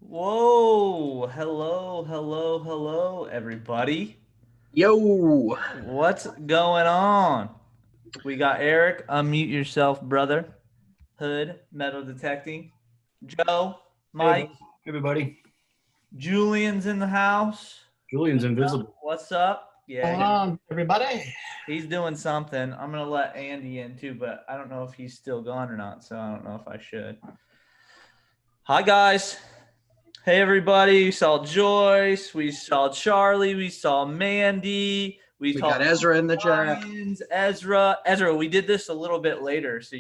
Whoa, hello, everybody. Yo, What's going on? We got Eric, unmute yourself, brother. Hood, metal detecting. Joe, Hey, Mike, everybody. Julian's in the house. Julian's invisible. What's up? Going Yeah, on, everybody? he's doing something. I'm gonna let Andy in too, but I don't know if he's still gone or not, so I don't know if I should. Hi, guys. Hey, everybody. We saw Joyce. We saw Charlie. We saw Mandy. we got Ezra in the chat. Ezra, we did this a little bit later so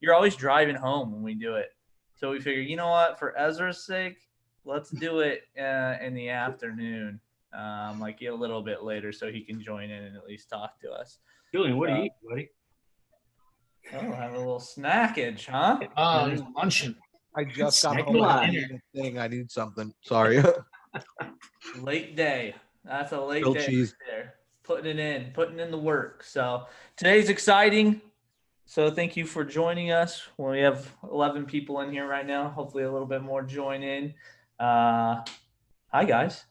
you're always driving home when we do it. So we figured, you know what, for Ezra's sake, let's do it in the afternoon, like a little bit later so he can join in and at least talk to us. Julian, what are you eating, buddy? Oh, have a little snackage, huh? Oh, he's munching. I just got Snack home. I line. need a thing. I need something. Sorry. Late day. That's a late Grilled day cheese. right there. Putting in the work. So today's exciting. So thank you for joining us. Well, we have 11 people in here right now. Hopefully a little bit more join in. Hi guys.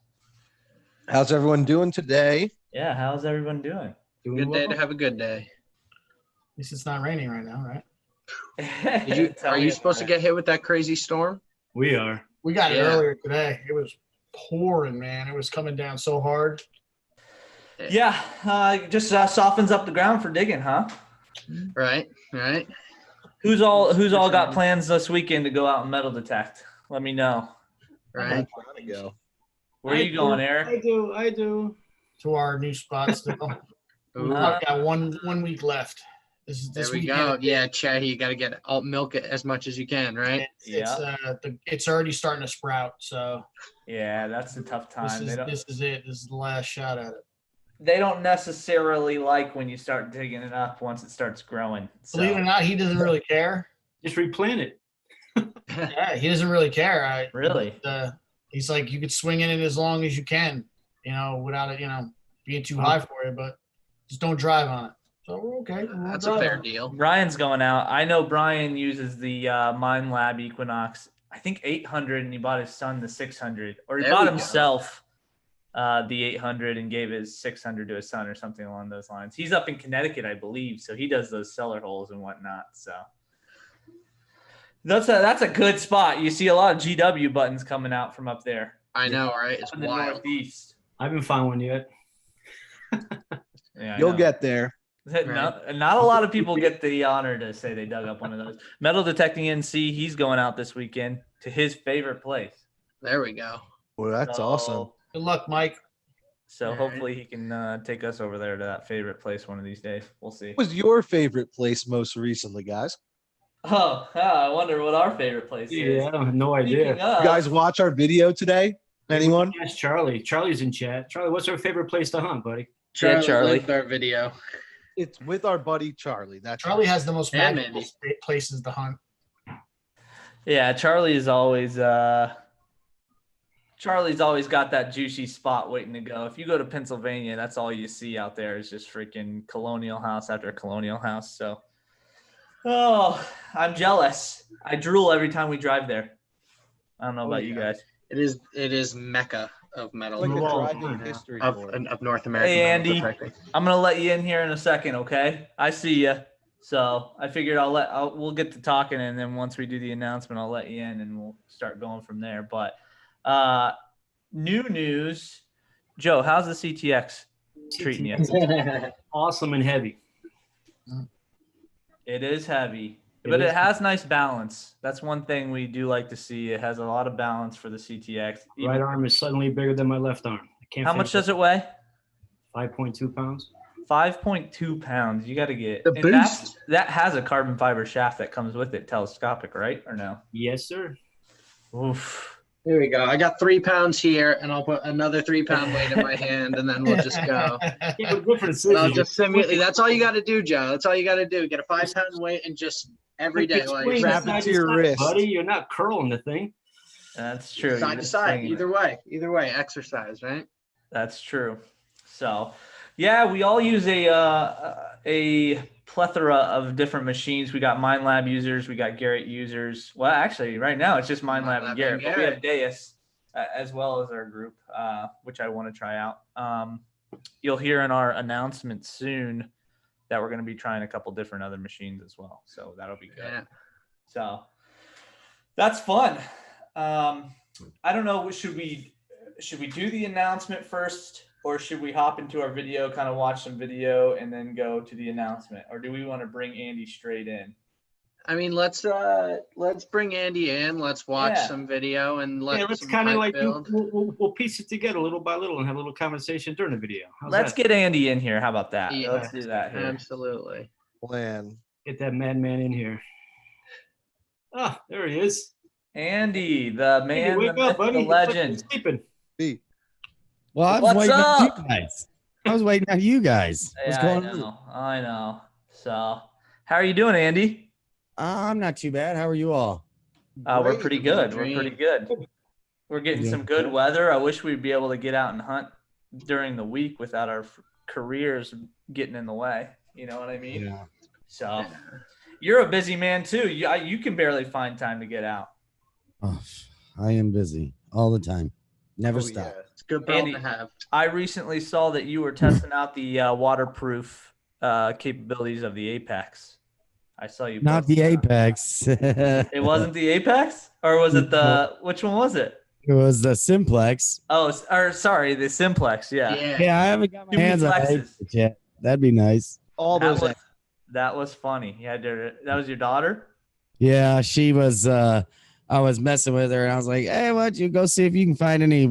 How's everyone doing today? Yeah, how's everyone doing? Doing Good day well? to have a good day. At least it's not raining right now, right? Tell Are me you supposed to about get hit with that crazy storm? We are. We got it Yeah. earlier today. It was pouring, man. It was coming down so hard. it. Yeah, just softens up the ground for digging, huh? Right. Who's all got plans this weekend to go out and metal detect? Let me know. Right. I'm trying to go. Where are you going, Eric? I do. To our new spot still. We've Ooh, got one week left. This there we weekend. go. Yeah, Chad, you got to get alt milk it as much as you can, right? It's already starting to sprout. So Yeah, that's a tough time. this is it. This is the last shot at it. They don't necessarily like when you start digging it up once it starts growing. So. Believe it or not, he doesn't really care. Just replant it. Yeah, he doesn't really care. Really? He's like, you could swing in it as long as you can, without it, being too high for you, but just don't drive on it. So we're okay. That's a fair deal. Brian's going out. I know Brian uses the Mind Lab Equinox, I think 800, and he bought his son the 600, or he There bought we go. himself the 800 and gave his 600 to his son or something along those lines. He's up in Connecticut, I believe, so he does those cellar holes and whatnot. So that's a good spot. You see a lot of GW buttons coming out from up there. I know, right? It's In the wild. Northeast. I haven't found one yet. Yeah, I You'll know. get there. Not a lot of people get the honor to say they dug up one of those. Metal Detecting NC, he's going out this weekend to his favorite place. There we go. Well, that's So- awesome. Good luck, Mike. So All right. hopefully he can take us over there to that favorite place one of these days. We'll see. What was your favorite place most recently, guys? I wonder what our favorite place is. Yeah, I have no Speaking idea. of, You guys watch our video today? Anyone? Yes, Charlie. Charlie's in chat. Charlie, what's your favorite place to hunt, buddy? Yeah, Charlie. liked our video. It's with our buddy Charlie. That's Charlie has the most Yeah, magical places to hunt. yeah, Charlie's always got that juicy spot waiting to go. If you go to Pennsylvania, that's all you see out there is just freaking colonial house after colonial house. So, I'm jealous. I drool every time we drive there. I don't know about you yeah. guys. It is Mecca of metal. like a Well, driving yeah. history of, for it. of North America. Hey, Andy. I'm gonna let you in here in a second, okay? I see you. So I figured we'll get to talking, and then once we do the announcement, I'll let you in, and we'll start going from there. But new news, Joe. How's the CTX treating you? Awesome and heavy. It is heavy, It but is. it has nice balance. That's one thing we do like to see. It has a lot of balance for the CTX. Right arm is suddenly bigger than my left arm. I can't. How much does it weigh? 5.2 pounds. 5.2 pounds. You got to get The and boost. that has a carbon fiber shaft that comes with it, telescopic, right? Or no? Yes, sir. Oof. Here we go. I got 3 pounds here, and I'll put another 3 pound weight in my hand, and then we'll just go. Yeah, but different And I'll scissors. just simulate. That's all you got to do, Joe. That's all you got to do. Get a 5 pound weight and just every day, It's like swinging Wrap it side to your side, wrist. buddy. You're not curling the thing. That's true. side You're to just side. swinging it. Either way, exercise, right? That's true. So, Yeah, we all use a plethora of different machines. We got MindLab users, we got Garrett users. Well, actually, right now it's just MindLab and Garrett, but we have Deus as well as our group, which I want to try out. You'll hear in our announcement soon that we're going to be trying a couple different other machines as well. So that'll be good. Yeah. So that's fun. I don't know. Should we do the announcement first, or should we hop into our video, kind of watch some video, and then go to the announcement, or do we want to bring Andy straight in? I mean, let's bring Andy in. Let's watch Yeah. some video and Let's some kind of hype like build. we'll piece it together little by little and have a little conversation during the video. How's Let's that? get Andy in here. How about that? Yeah. Let's do that here. Absolutely. Plan. Get that madman in here. Ah, there he is. Andy, the Andy, man, wake the, up, myth, buddy. the Looks like you're legend. sleeping. B. Well, I was What's waiting on up? you guys. I was waiting on you guys. What's Yeah, going I on? know. I know. So, how are you doing, Andy? I'm not too bad. How are you all? We're Great. pretty good. We're Dream. pretty good. We're getting Yeah. some good weather. I wish we'd be able to get out and hunt during the week without our careers getting in the way. You know what I mean? Yeah. So, you're a busy man too. You can barely find time to get out. Oh, I am busy all the time. Never Oh, stop. yeah. It's a good belt Andy, to have. I recently saw that you were testing out the waterproof capabilities of the Apex. I saw you. Not post the that. Apex. It wasn't the Apex, or was it the? Which one was it? It was the Simplex. Oh, or sorry, the Simplex. Yeah. Yeah, I haven't got my Too many hands on the flexes. Apex yet. That'd be nice. All That those. was, that was funny. Yeah, that was your daughter. Yeah, she was. I was messing with her, and I was like, "Hey, why don't you go see if you can find any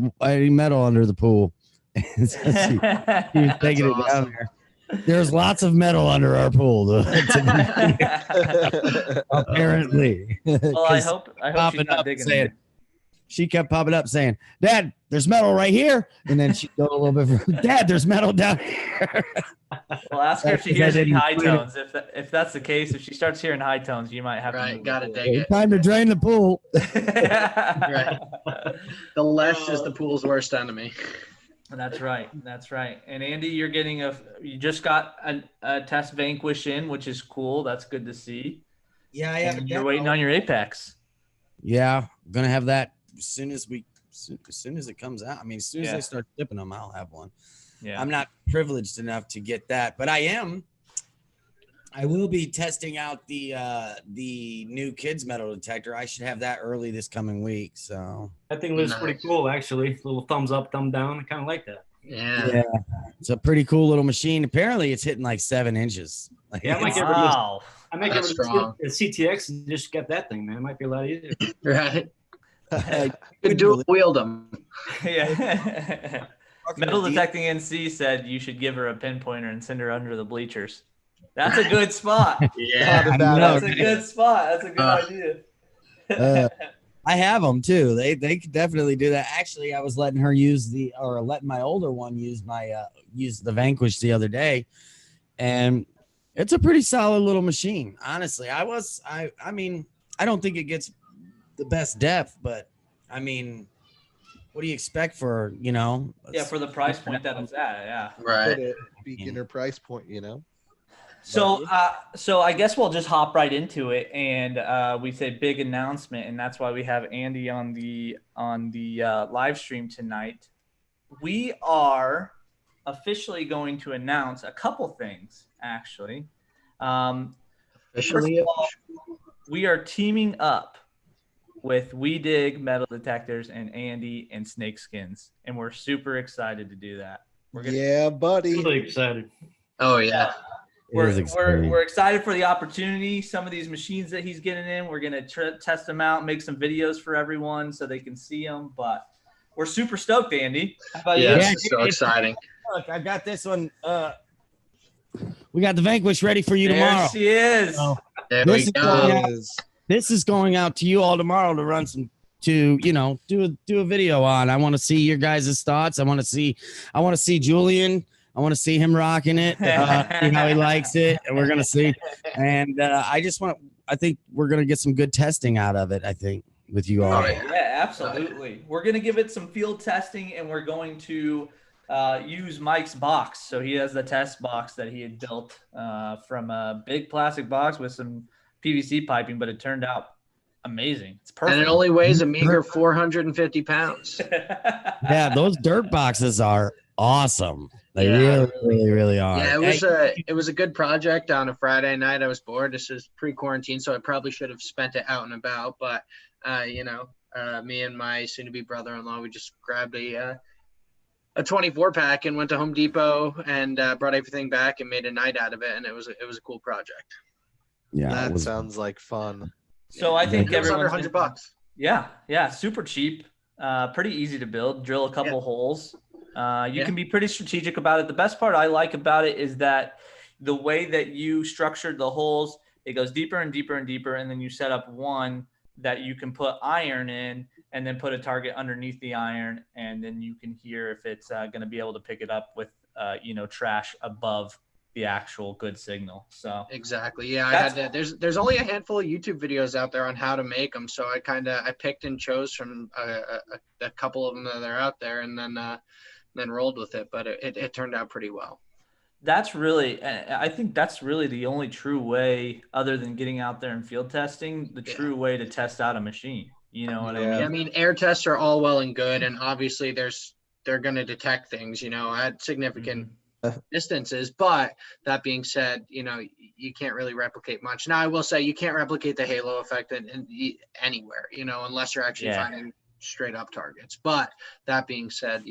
metal under the pool?" And so she was taking it down awesome. there. There's lots of metal under our pool, though, apparently. Well, I 'Cause hope she's popping not up digging saying, it. she kept popping up saying, "Dad, there's metal right here," and then she'd go a little bit further, "Dad, there's metal down here." Well, ask her if she Because I hears any didn't high explain it. tones. If that's the case, if she starts hearing high tones, you might have to. Right, move gotta the dig it. Time to drain the pool. pool. The less is the pool's worst enemy. That's right. That's right. And Andy, you just got a test Vanquish in, which is cool. That's good to see. Yeah, I And you're waiting on your Apex. Yeah, I'm gonna have that as soon as it comes out. I mean, as soon as Yeah. they start shipping them, I'll have one. Yeah. I'm not privileged enough to get that, but I am. I will be testing out the new kids metal detector. I should have that early this coming week. So That thing looks pretty Nice. cool, actually. Little thumbs up, thumb down. I kind of like that. Yeah. it's a pretty cool little machine. Apparently, it's hitting like 7 inches. Like, Yeah, I might it's- get rid of this. Wow. I might get That's rid of strong. the CTX and just get that thing, man. It might be a lot easier. Right. I Could dual wield them. Yeah. Metal Deep- Detecting NC said you should give her a pinpointer and send her under the bleachers. That's a good spot. Yeah. Not a bad know, That's a idea. good spot. That's a good idea. I have them too. They could definitely do that. Actually, I was letting her letting my older one use the Vanquish the other day, and it's a pretty solid little machine. Honestly, I mean, I don't think it gets the best depth, but I mean, what do you expect for Yeah, for the price point that it's at. Yeah. Right. Put a beginner price point, you know. So I guess we'll just hop right into it, and we say big announcement, and that's why we have Andy on the live stream tonight. We are officially going to announce a couple things, actually. First Officially. of all, we are teaming up with We Dig Metal Detectors and Andy and Snake Skins, and we're super excited to do that. We're gonna Yeah, buddy. Really excited. Oh yeah. We're excited for the opportunity. Some of these machines that he's getting in, we're gonna test them out, make some videos for everyone so they can see them. But we're super stoked, Andy. How about Yeah. you? This is so exciting. Look, I got this one. We got the Vanquish ready for you There tomorrow. she is. Oh. There This we is go. going Is- This is going out to you all tomorrow to run do a video on. I want to see your guys' thoughts. I want to see Julian. I want to see him rocking it, see how he likes it, and we're gonna see. And I think we're gonna get some good testing out of it. I think with you all. Oh, yeah. Yeah, absolutely. We're going to give it some field testing, and we're going to use Mike's box. So he has the test box that he had built from a big plastic box with some PVC piping, but it turned out amazing. It's perfect. And it only weighs a meager 450 pounds. Yeah, those dirt boxes are awesome. They Yeah. really are. Yeah, it was a good project on a Friday night. I was bored. This is pre-quarantine, so I probably should have spent it out and about. But me and my soon-to-be brother-in-law, we just grabbed a 24 pack and went to Home Depot and brought everything back and made a night out of it. And it was a cool project. Yeah, it That was- sounds like fun. So I think It was under everyone's $100. Yeah, super cheap, pretty easy to build. Drill a couple holes. You can be pretty strategic about it. The best part I like about it is that the way that you structured the holes, it goes deeper and deeper and deeper, and then you set up one that you can put iron in, and then put a target underneath the iron, and then you can hear if it's going to be able to pick it up with trash above the actual good signal. So Exactly. Yeah, I had to, there's only a handful of YouTube videos out there on how to make them, so I picked and chose from a couple of them that are out there, and then rolled with it. But it turned out pretty well. that's really, I think that's really the only true way, other than getting out there and field testing, the true way to test out a machine. You know what I Yeah. mean? Yeah, I mean, air tests are all well and good, and obviously they're going to detect things, at significant distances. But that being said, you can't really replicate much. Now, I will say you can't replicate the halo effect anywhere, unless you're actually finding straight up targets. But that being said,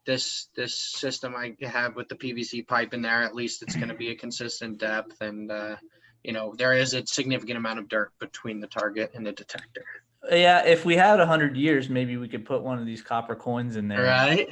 this system I have with the PVC pipe in there, at least it's going to be a consistent depth, and there is a significant amount of dirt between the target and the detector. Yeah, if we had 100 years, maybe we could put one of these copper coins in there. Right.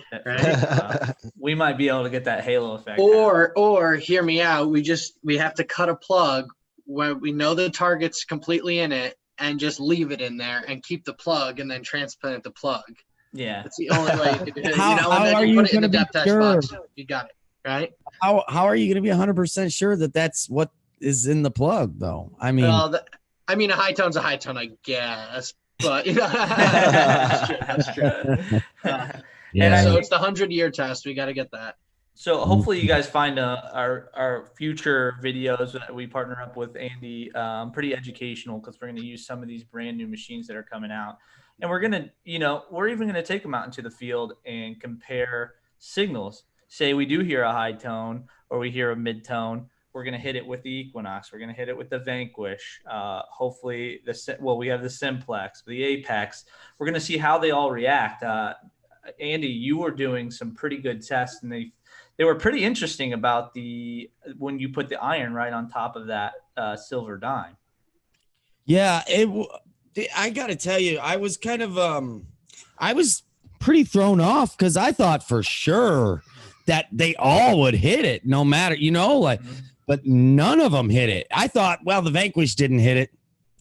We might be able to get that halo effect. Or hear me out. We have to cut a plug when we know the target's completely in it, and just leave it in there and keep the plug, and then transplant the plug. Yeah. That's the only way you can do it. How and then are you you put it in the gonna be depth test sure? box. You got it. Right. How are you going to be 100% sure that that's what is in the plug, though? I mean, A high tone's a high tone, I guess. But that's true. yeah. So it's the 100-year test. We got to get that. So hopefully you guys find our future videos that we partner up with Andy pretty educational, because we're going to use some of these brand new machines that are coming out, and we're going to we're even going to take them out into the field and compare signals. Say we do hear a high tone or we hear a mid tone, we're going to hit it with the Equinox, we're going to hit it with the Vanquish, hopefully we have the Simplex, the Apex. We're going to see how they all react. Andy, you were doing some pretty good tests, and they were pretty interesting about when you put the iron right on top of that silver dime. Yeah, I got to tell you, I was kind of I was pretty thrown off, because I thought for sure that they all would hit it, no matter, but none of them hit it. I thought, well, the Vanquish didn't hit it,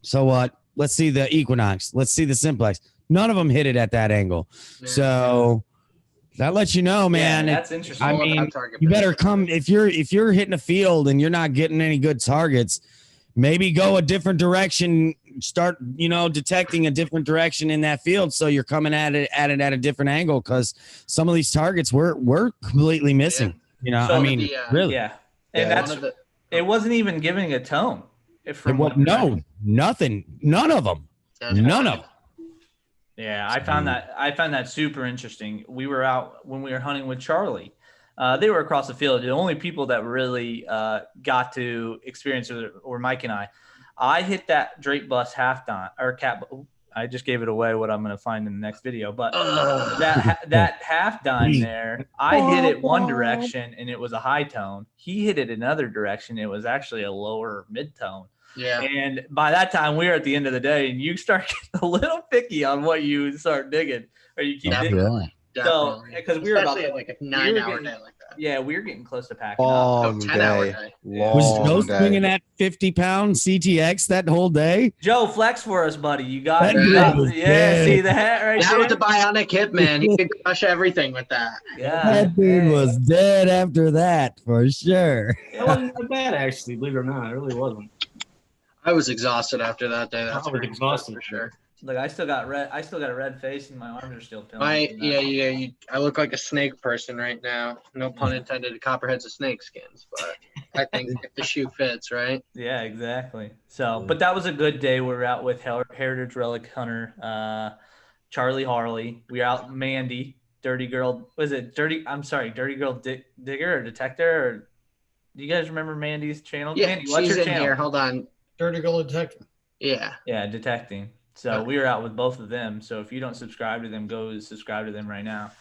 so what? Let's see the Equinox. Let's see the Simplex. None of them hit it at that angle. Yeah. So that lets you know, man. Yeah, that's interesting. I mean, you better come if you're hitting a field and you're not getting any good targets. Maybe go a different direction. Start, detecting a different direction in that field, so you're coming at it at a different angle, because some of these targets were completely missing. So really. Yeah, and it wasn't even giving a tone. Nothing. None of them. None of them. Yeah, I found that super interesting. We were out when we were hunting with Charlie. They were across the field. The only people that really got to experience it were Mike and I. I hit that Drake Bus half dime or cap. I just gave it away what I'm going to find in the next video, but that half dime there, I hit it one direction and it was a high tone. He hit it another direction. It was actually a lower mid tone. Yeah. And by that time, we were at the end of the day, and you start getting a little picky on what you start digging, or you keep digging. Really? So, because we were about Especially like a 9-hour day like that. Yeah, we were getting close to packing up. Long 10-hour day. day. Was Joe Long day. swinging that 50-pound CTX that whole day? Joe, flex for us, buddy. You got That it. dude was Yeah, dead. see the hat right That there? was the bionic hip, man. He could crush everything with that. Yeah. That dude was dead after that, for sure. That wasn't that bad, actually, believe it or not. It really wasn't. I was exhausted after that day. That's I was for exhausted. sure. Like I still got a red face and my arms are still peeling. My from that. yeah. I look like a snake person right now. No pun intended. Copperhead's a snake skins, but I think if the shoe fits, right? Yeah, exactly. So, but that was a good day. We were out with Heritage Relic Hunter, Charlie Harley. We were out Mandy, Dirty Girl. Was it Dirty? I'm sorry, Dirty Girl Digger or Detector? Or do you guys remember Mandy's channel? Yeah, Mandy, what's she's your in channel? here. Hold on. Dirty Girl Detective. Yeah. Yeah, detecting. So Okay. we were out with both of them. So if you don't subscribe to them, go subscribe to them right now.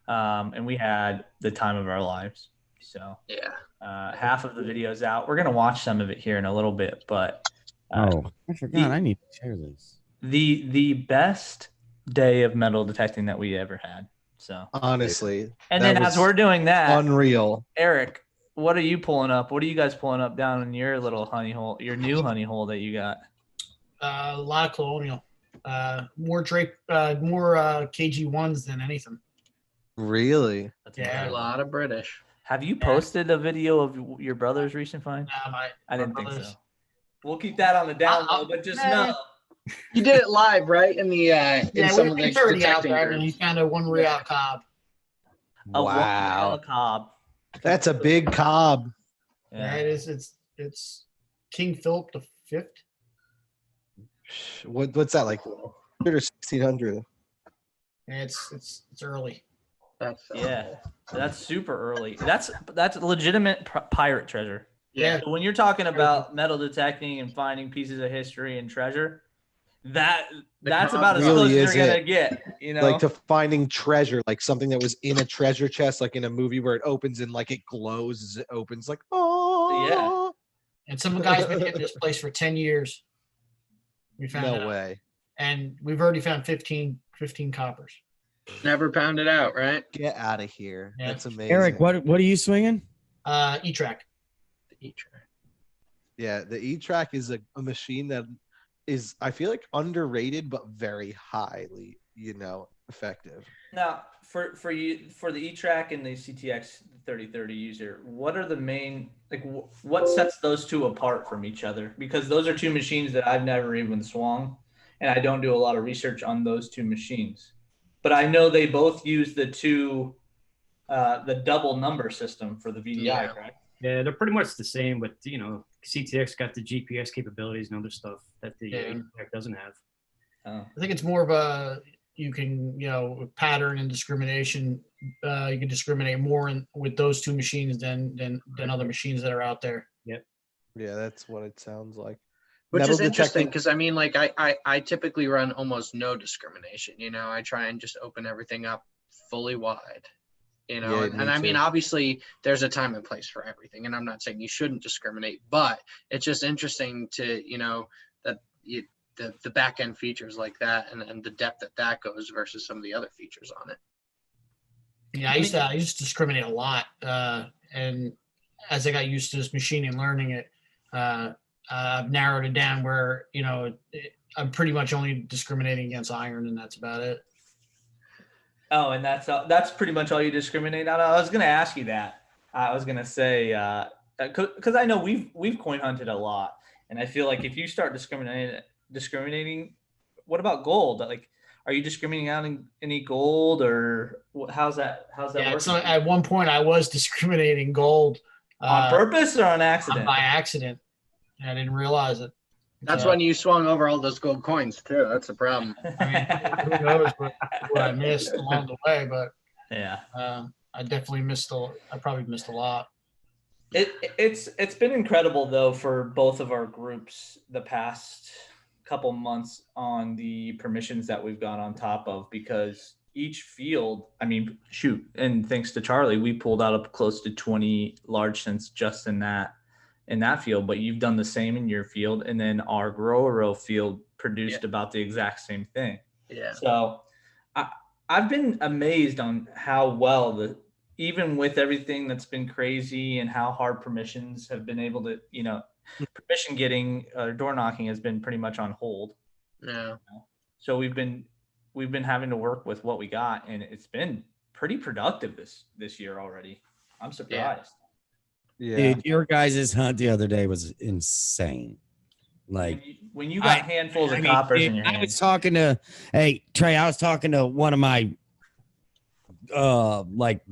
And we had the time of our lives. So Yeah. half of the video's out. We're gonna watch some of it here in a little bit, but Oh, I forgot. I need to share this. the best day of metal detecting that we ever had. So Honestly. and that then as was we're doing that, unreal. Eric, what are you pulling up? What are you guys pulling up down in your little honey hole, your new honey hole that you got? A lot of Colonial. More Drake, more KG1s than anything. Really? That's Yeah. A incredible. lot of British. Have you posted a video of your brother's recent find? I didn't think brothers. so. We'll keep that on the down low, but just know. You did it live, right? In the in some of the it's already out detecting there, and he groups. found a one real cob. A Wow. one cob. That's a big cob. Yeah, Yeah. it is. It's King Philip V. What's that like? 1600. And it's early. That's Yeah. That's super early. That's legitimate pirate treasure. yeah. So when you're talking about metal detecting and finding pieces of history and treasure, that's about as really close as is you're gonna it. get. You know, Like to finding treasure, like something that was in a treasure chest, like in a movie where it opens and like it glows as it opens, like oh And some guys been hitting this place for 10 years. We found no out. way. And we've already found 15 coppers. Never pounded out, right? Get out of here. Yeah. That's amazing. Eric, what are you swinging? E-Track. Yeah, the E-Track is a machine that is, I feel like, underrated but very highly, effective. now for the E-Track and the CTX 3030 user, what are the main what sets those two apart from each other? Because those are two machines that I've never even swung, and I don't do a lot of research on those two machines. But I know they both use the double number system for the VDI, Yeah. correct? Yeah, they're pretty much the same, but CTX got the GPS capabilities and other stuff that the E-Track doesn't have. Oh. I think it's more of a, you can, pattern and discrimination. You can discriminate more with those two machines than other machines that are out there. Yeah, that's what it sounds like. Which Metal is interesting detecting- because I mean, like I typically run almost no discrimination. I try and just open everything up fully wide. Yeah, and me I mean, too. obviously there's a time and place for everything, and I'm not saying you shouldn't discriminate, but it's just interesting to that the back end features like that and the depth that goes versus some of the other features on it. Yeah, I used to discriminate a lot, and as I got used to this machine and learning it, I've narrowed it down where I'm pretty much only discriminating against iron, and that's about it. Oh, and that's pretty much all you discriminate on. I was going to ask you that. I was going to say because I know we've coin hunted a lot, and I feel like if you start discriminating, what about gold? Like, are you discriminating out any gold, or how's that Yeah, working? so at one point I was discriminating gold On purpose or on accident? by accident. I didn't realize it. That's when you swung over all those gold coins too. That's the problem. I mean, who knows what I missed along the way, but Yeah. I definitely I probably missed a lot. It's been incredible though for both of our groups the past couple months on the permissions that we've got on top of, because each field, I mean, shoot, and thanks to Charlie, we pulled out up close to 20 large scents just in that field, but you've done the same in your field, and then our grower row field produced about the exact same thing. Yeah. So I've been amazed on how well even with everything that's been crazy and how hard permissions have been able to, permission getting door knocking has been pretty much on hold. Yeah. So we've been having to work with what we got, and it's been pretty productive this year already. I'm surprised. Yeah. Dude, your guys' hunt the other day was insane. Like, when you got handfuls of coppers in your I hand. was talking to, hey Trey, I was talking to one of my like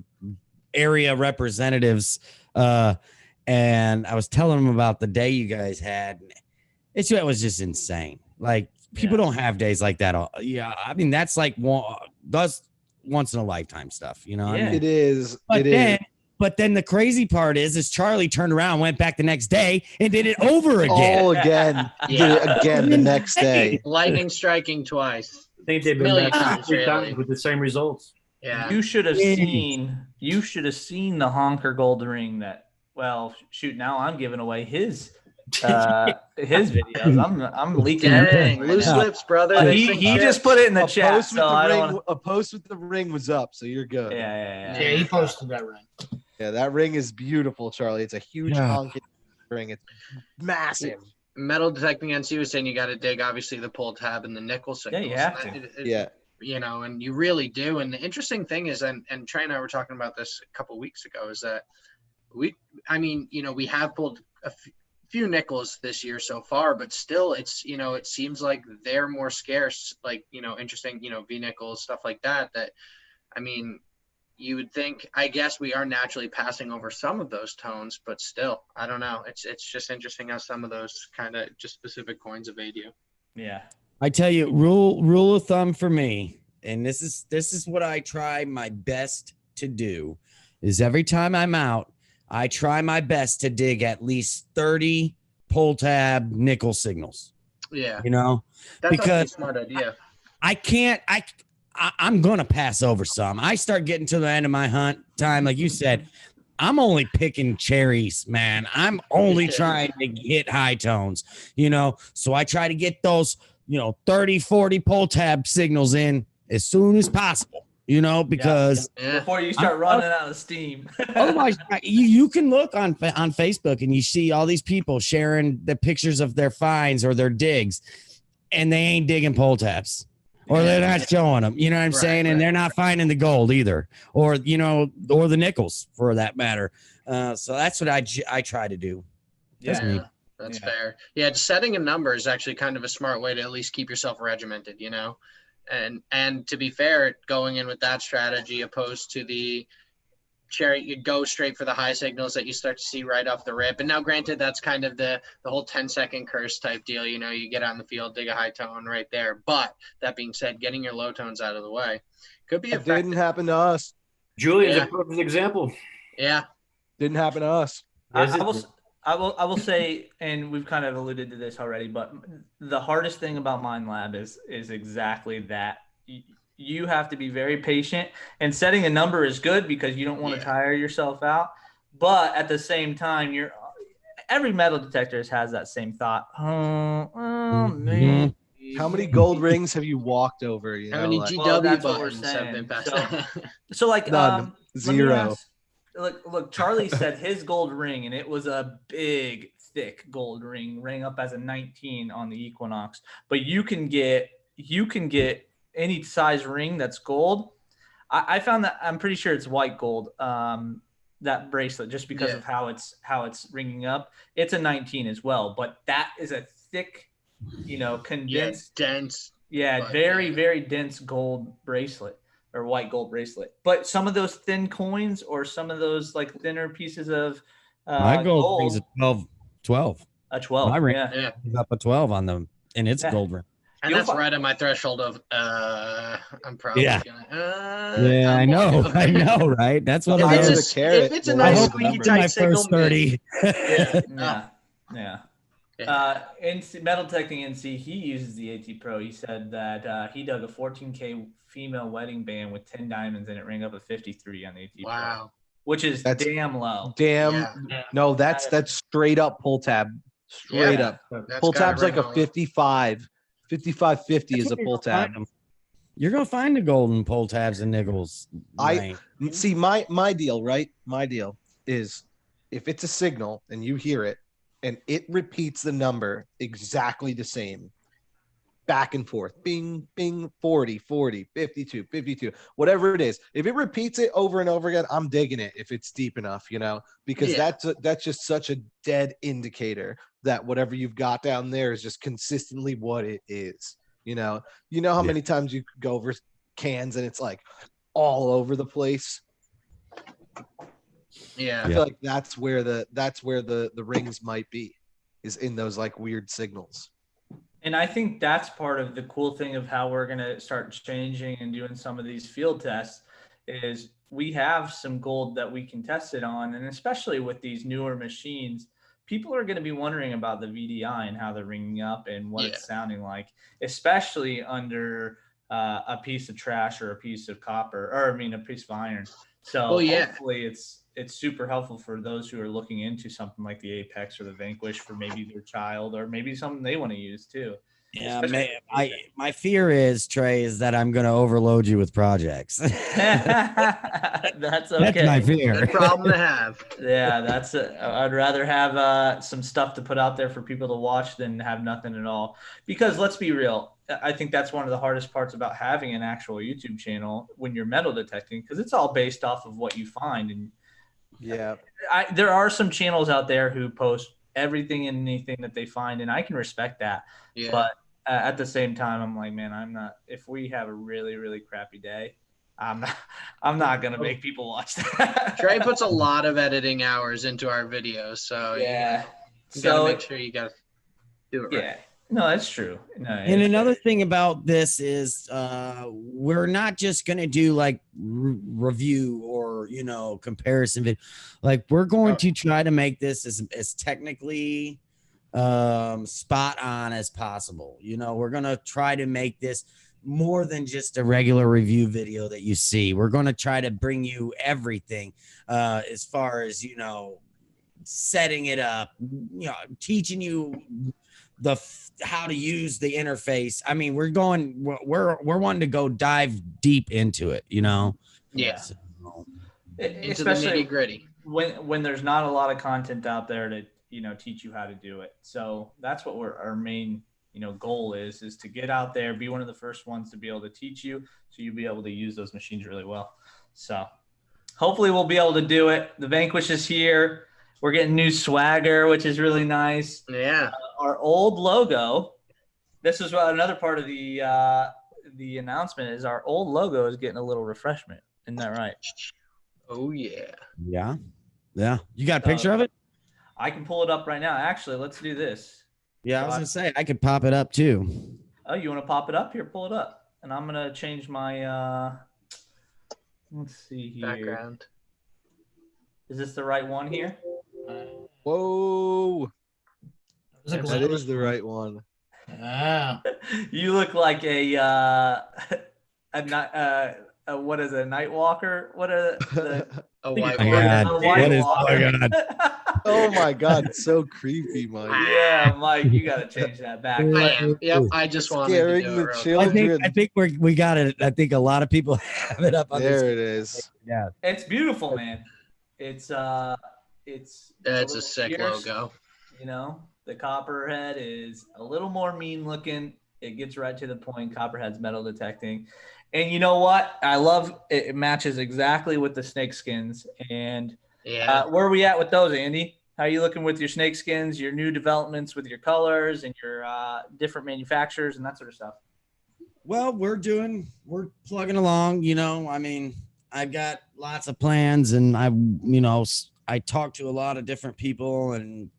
area representatives, and I was telling him about the day you guys had. It was just insane. Like people don't have days like that. Yeah, I mean that's like that's once in a lifetime stuff, you know. Yeah. I mean, It is. But then the crazy part is Charlie turned around, went back the next day, and did it over again. All again. Did it again the next day. Lightning striking twice. I think they've been Million back times, 3 really. times with the same results. Yeah. You should have Yeah. seen. You should have seen the honker gold ring. That well, shoot. Now I'm giving away his videos. I'm leaking. Dang, everything right loose now. lips, brother. But They he sink just ships. put it in the A chat, post with so the I don't ring. want. A post with the ring was up, so you're good. Yeah. Yeah, he posted that ring. Yeah, that ring is beautiful, Charlie. It's a huge Yeah. honking ring. It's massive. Metal detecting NC was saying you got to dig obviously the pull tab and the nickel signals. you have And to. Yeah. You know, and you really do. And the interesting thing is, and Trey and I were talking about this a couple weeks ago, is that we have pulled a few nickels this year so far, but still it's, it seems like they're more scarce, like, interesting, V nickels, stuff like that, I mean, you would think, I guess we are naturally passing over some of those tones, but still, I don't know. It's just interesting how some of those kind of just specific coins evade you. Yeah. I tell you, rule of thumb for me, and this is what I try my best to do, is every time I'm out, I try my best to dig at least 30 pull tab nickel signals. Yeah, You know, that's actually a because smart idea. I'm gonna pass over some. I start getting to the end of my hunt time, like you said. I'm only picking cherries, man. I'm only trying to hit high tones, so I try to get those 30, 40 pull tab signals in as soon as possible, because Yeah. Before you start running out of steam. otherwise you can look on Facebook and you see all these people sharing the pictures of their finds or their digs, and they ain't digging pull tabs. Or they're not showing them, you know what I'm saying? And they're not finding the gold either, or or the nickels for that matter. So that's what I try to do. That's me. That's Yeah. fair. Yeah, just setting a number is actually kind of a smart way to at least keep yourself regimented, And to be fair, going in with that strategy opposed to the cherry, you'd go straight for the high signals that you start to see right off the rip. And now granted, that's kind of the whole 10-second curse type deal. You get out in the field, dig a high tone right there. But that being said, getting your low tones out of the way could be It effective. didn't happen to us. Julian's Yeah. a perfect example. Yeah. Didn't happen to us. I Yes, will say, and we've kind of alluded to this already, but the hardest thing about Mind Lab is exactly that. You have to be very patient, and setting a number is good because you don't want to tire yourself out. But at the same time, every metal detector has that same thought. Man. How many gold rings have you walked over? How many like, GW Well, that's what we're buttons have been saying. passed? So like None. let me Zero. ask- look, Charlie said his gold ring, and it was a big, thick gold ring up as a 19 on the Equinox. But you can get any size ring that's gold. I found that, I'm pretty sure it's white gold. That bracelet, just because of how it's ringing up. It's a 19 as well, but that is a thick, condensed, dense. But, very, very dense gold bracelet or white gold bracelet. But some of those thin coins or some of those like thinner pieces of My gold ring's a 12. a 12. My ring Yeah. is up a 12 on them, and it's Yeah. a gold ring. And You'll that's fi- right on my threshold of I'm probably Yeah. gonna Yeah, I I'm know, like- I know, right? That's what If I it's was. a, if it's a I I nice hope the I squeaky number. get my tight signal, first 30. Yeah. Yeah. NC, Metal Detecting NC, he uses the AT Pro. He said that he dug a 14K female wedding band with 10 diamonds and it rang up a 53 on the AT Pro, Wow. which is That's- damn low. Damn. Yeah. No, that's straight up pull tab. Straight Yeah. up. That's Pull gotta tab's like ring a home. 55. 55.50 That's is a what you're pull gonna tab. find 'em. You're gonna find the golden pull tabs and nickels. See, my deal, right? My deal is if it's a signal and you hear it and it repeats the number exactly the same, back and forth, bing, bing, 40, 40, 52, 52, whatever it is. If it repeats it over and over again, I'm digging it if it's deep enough, because Yeah. that's just such a dead indicator that whatever you've got down there is just consistently what it is. You know how many times you go over cans and it's like all over the place. Yeah. I feel like that's where the rings might be, is in those like weird signals. And I think that's part of the cool thing of how we're going to start changing and doing some of these field tests is we have some gold that we can test it on. And especially with these newer machines, people are going to be wondering about the VDI and how they're ringing up and what it's sounding like, especially under a piece of trash or a piece of copper, or a piece of iron. So hopefully it's super helpful for those who are looking into something like the Apex or the Vanquish for maybe their child, or maybe something they want to use too. Yeah, my fear is, Trey, is that I'm going to overload you with projects. That's okay. That's my fear. Good problem to have. Yeah, I'd rather have some stuff to put out there for people to watch than have nothing at all. Because let's be real, I think that's one of the hardest parts about having an actual YouTube channel when you're metal detecting, because it's all based off of what you find. And there are some channels out there who post everything and anything that they find, and I can respect that. Yeah. But at the same time, I'm like, man, I'm not. If we have a really, really crappy day, I'm not gonna make people watch that. Trey puts a lot of editing hours into our videos, so you gotta make sure you gotta do it right. Yeah. No, that's true. No, and another thing about this is we're not just going to do like review or, comparison video. Like we're going to try to make this as technically spot on as possible. We're going to try to make this more than just a regular review video that you see. We're going to try to bring you everything as far as, setting it up, teaching you how to use the interface. I mean, we're wanting to go dive deep into it, Yeah. So, into especially the nitty gritty. When there's not a lot of content out there to teach you how to do it. So that's what our main goal is to get out there, be one of the first ones to be able to teach you, so you'll be able to use those machines really well. So hopefully we'll be able to do it. The Vanquish is here. We're getting new swagger, which is really nice. Yeah. Our old logo. This is another part of the announcement is our old logo is getting a little refreshment. Isn't that right? Oh yeah. Yeah. Yeah. You got a picture of it? I can pull it up right now. Actually, let's do this. Yeah, I was gonna say I could pop it up too. Oh, you want to pop it up? Here, pull it up. And I'm gonna change my let's see here. Background. Is this the right one here? Whoa. That is the right one. Ah. You look like what is it, a night walker? What are A white walker. Oh my God, it's so creepy, Mike. Yeah, Mike, you gotta change that back. I am. Yep, I just wanted to Scaring do the it real children. I think we got it. I think a lot of people have it up on There it is. Yeah. It's beautiful, man. It's That's a sick fierce. logo. The Copperhead is a little more mean looking. It gets right to the point. Copperhead's metal detecting. And you know what? I love it. It matches exactly with the snake skins. And where are we at with those, Andy? How are you looking with your snake skins, your new developments with your colors and your different manufacturers and that sort of stuff? Well, we're plugging along, I mean, I've got lots of plans, and I talk to a lot of different people, and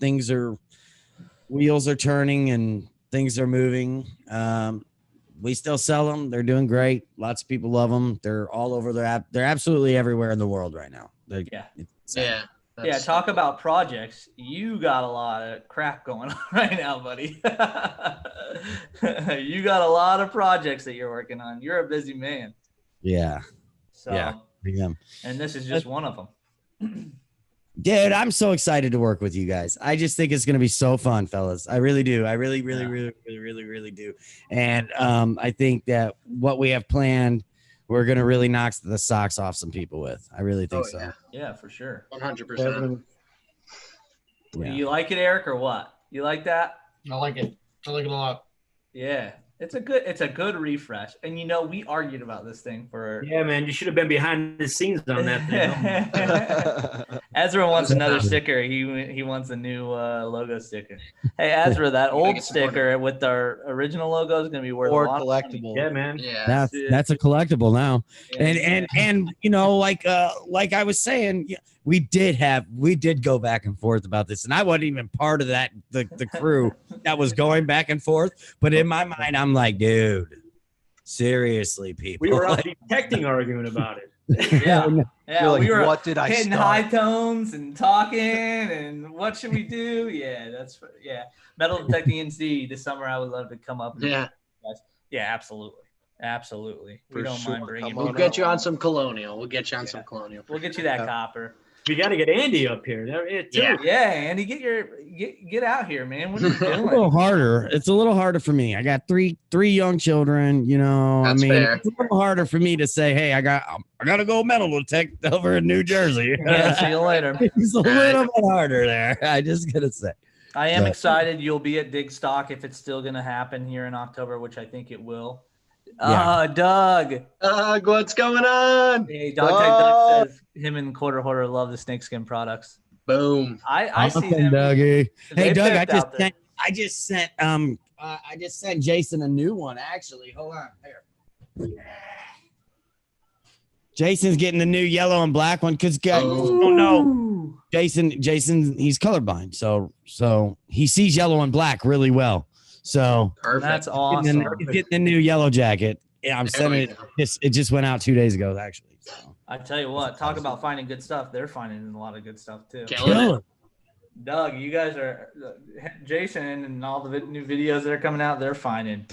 wheels are turning and things are moving. We still sell them. They're doing great. Lots of people love them. They're all over they're absolutely everywhere in the world right now. Talk about projects. You got a lot of crap going on right now, buddy. You got a lot of projects that you're working on. You're a busy man. Yeah. So, yeah. And this is just one of them. Dude, I'm so excited to work with you guys. I just think it's going to be so fun, fellas. I really do. I really do. And I think that what we have planned, we're going to really knock the socks off some people with. I really think so. Yeah, for sure. 100%. Yeah. You like it, Eric, or what? You like that? I like it. I like it a lot. Yeah. It's a good refresh. And we argued about this thing for Yeah, man, you should have been behind the scenes on that thing. Ezra wants another sticker. He wants a new logo sticker. Hey Ezra, that gotta old get some sticker with our original logo is gonna be worth a Or lot of money. collectible. Yeah, man. Yeah. That's a collectible now. Yeah, And like I was saying, we did go back and forth about this, and I wasn't even part of that the crew that was going back and forth. But in my mind, I'm like, dude, seriously, people. We were out detecting arguing about it. yeah. You're like, we were what did I hitting start? high tones and talking and what should we do? Yeah. Metal detecting NC this summer. I would love to come up. Yeah. Yeah, absolutely. We For don't sure. mind bringing. Come We'll get you on some colonial. We'll get you on some colonial. We'll get you that copper. We got to get Andy up here. Yeah. Yeah, Andy, get out here, man. What are you It's a doing? little harder. It's a little harder for me. I got three young children. That's fair. It's a little harder for me to say, hey, I gotta go metal detect over in New Jersey. Yeah, see you later. It's a little bit harder there. I just gotta say. I am But- excited. You'll be at Dig Stock if it's still going to happen here in October, which I think it will. Yeah. Doug. What's going on? Hey, Doug says him and Quarter Hoarder love the snakeskin products. Boom. I see Awesome, them. Dougie. They Hey, Doug, pimped out there. I just sent Jason a new one. Actually, hold on here. Jason's getting the new yellow and black one because guys don't know. Jason, he's colorblind, so he sees yellow and black really well. So Perfect. That's he's awesome. getting the new yellow jacket. Yeah, I'm There sending we it. go. It just went out 2 days ago, actually. So. I tell you what, talk about finding good stuff. They're finding a lot of good stuff too. Killing it. Killer. Doug, you guys are Jason and all the new videos that are coming out. They're finding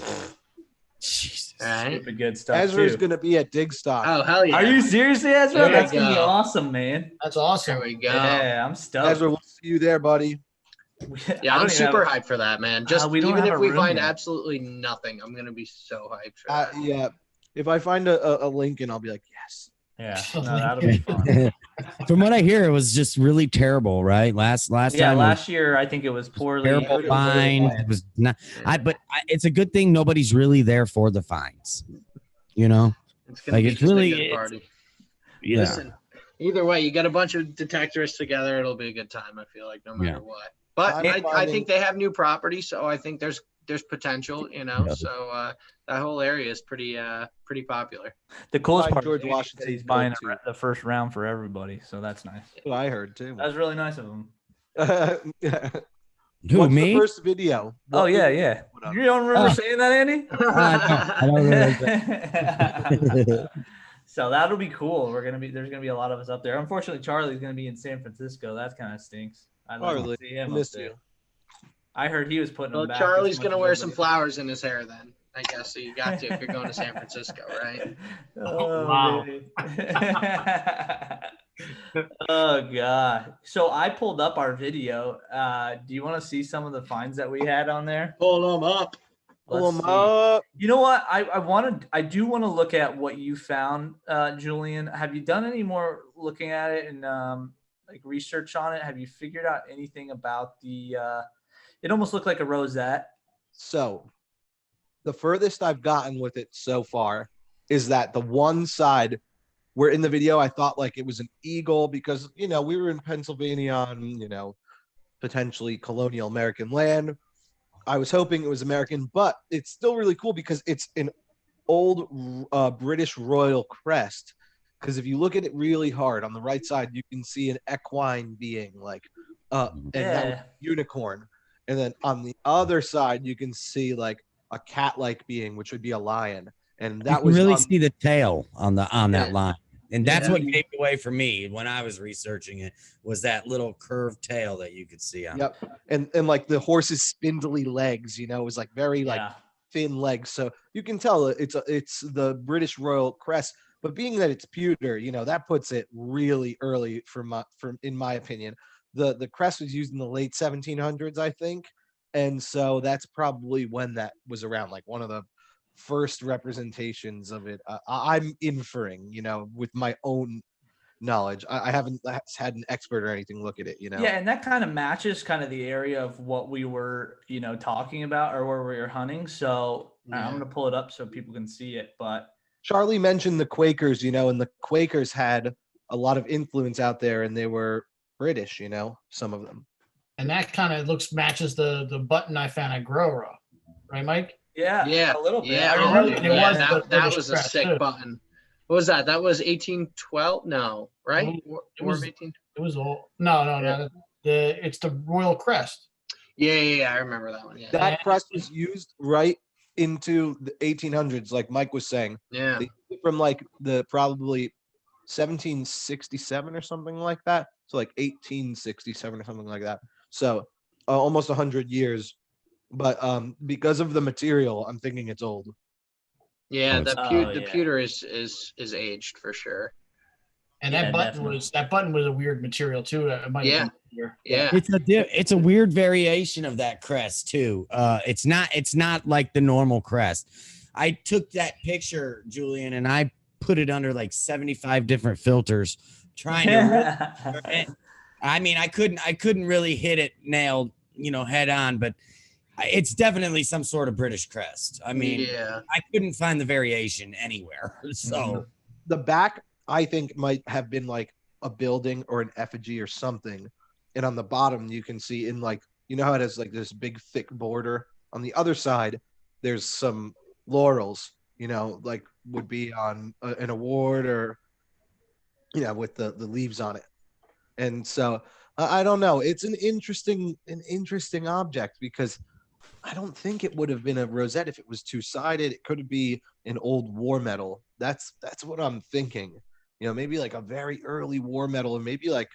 Jesus. All right. stupid good stuff Ezra's too. gonna be at Dig Stock. Oh, hell yeah. Are you seriously, Ezra? There we That's gonna be go. awesome, man. That's There awesome. we go. Yeah, I'm stoked. Ezra, we'll see you there, buddy. Yeah, I'm super hyped for that, man. Just we don't even have if a we room find yet. absolutely nothing, I'm gonna be so hyped for that. Yeah. If I find a Lincoln, I'll be like, yes. Yeah, no, that'll be fun. From what I hear, it was just really terrible, right? Last Yeah, time, last year I think it was poorly. terrible fine. It was not. It's a good thing nobody's really there for the fines. You know, It's gonna like, be it's just really- a good party. yeah. Listen, either way, you get a bunch of detectors together, it'll be a good time. I feel like no matter Yeah. what. But I'm I finding- think they have new property, so I think there's potential, Yeah. So that whole area is pretty popular. The coolest Find part George is Washington's he's buying goal, too. the first round for everybody, so that's nice. That's what I heard too. That was really nice of him. Who, What's me? the first video? Oh What yeah, video yeah. put up? You don't remember Oh. saying that, Andy? I don't really So that'll be cool. There's gonna be a lot of us up there. Unfortunately, Charlie's gonna be in San Francisco. That kind of stinks. I'd like Charlie, to see him I up miss there. you. I heard he was putting Well, them back. Charlie's as much gonna as wear some everybody- flowers in his hair then. I guess so you got to if you're going to San Francisco, right? Oh, Wow. baby. Oh god. So I pulled up our video. Do you want to see some of the finds that we had on there? Pull them up. Pull Let's 'em see. up. You know what? I do want to look at what you found, Julian. Have you done any more looking at it and like research on it? Have you figured out anything about the it almost looked like a rosette. So the furthest I've gotten with it so far is that the one side where in the video I thought like it was an eagle because we were in Pennsylvania on potentially colonial American land. I was hoping it was American, but it's still really cool because it's an old British royal crest. Because if you look at it really hard on the right side, you can see an equine being and that was Yeah. unicorn. And then on the other side, you can see like a cat-like being, which would be a lion. And You that can was really on- see the tail on that Yeah. line, and that's Yeah. what gave it away for me when I was researching it. Was that little curved tail that you could see on? Yep. And like the horse's spindly legs, it was like very like Yeah. thin legs. So you can tell it's the British royal crest. But being that it's pewter, that puts it really early in my opinion. The crest was used in the late 1700s, I think. And so that's probably when that was around, like one of the first representations of it. I'm inferring, with my own knowledge. I haven't had an expert or anything look at it, Yeah, and that kind of matches kind of the area of what we were, talking about or where we were hunting. So, I'm gonna pull it up so people can see it. But Charlie mentioned the Quakers, and the Quakers had a lot of influence out there, and they were British, some of them. And that kind of matches the button I found at Grora, right, Mike? Yeah, a little bit. Yeah, I oh, remember it yeah, was that. the that British was a crest, sick too. button. What was that? That was 1812? No, right? It War was- of 18. It was all no. It's the Royal Crest. Yeah, I remember that one. Yeah, That crest was used right into the 1800s, like Mike was saying. yeah, They used it from like the probably 1767 or something like that. So like 1867 or something like that. So almost 100 years. But because of the material, I'm thinking it's old. yeah. Oh, The yeah. pewter is aged for sure. And Yeah, that button definitely. was a weird material too. It might have been here. Yeah, It's a weird variation of that crest too. It's not like the normal crest. I took that picture, Julian, and I put it under like 75 different filters, trying to. I mean, I couldn't really hit it nailed, head on, but it's definitely some sort of British crest. I mean, yeah, I couldn't find the variation anywhere. So The back, I think, might have been like a building or an effigy or something. And on the bottom, you can see in like, how it has like this big thick border. On the other side, there's some laurels, like would be on an award or, with the leaves on it. And so I don't know. It's an interesting object because I don't think it would have been a rosette if it was two-sided. It could be an old war medal. That's what I'm thinking. Maybe like a very early war medal, and maybe like,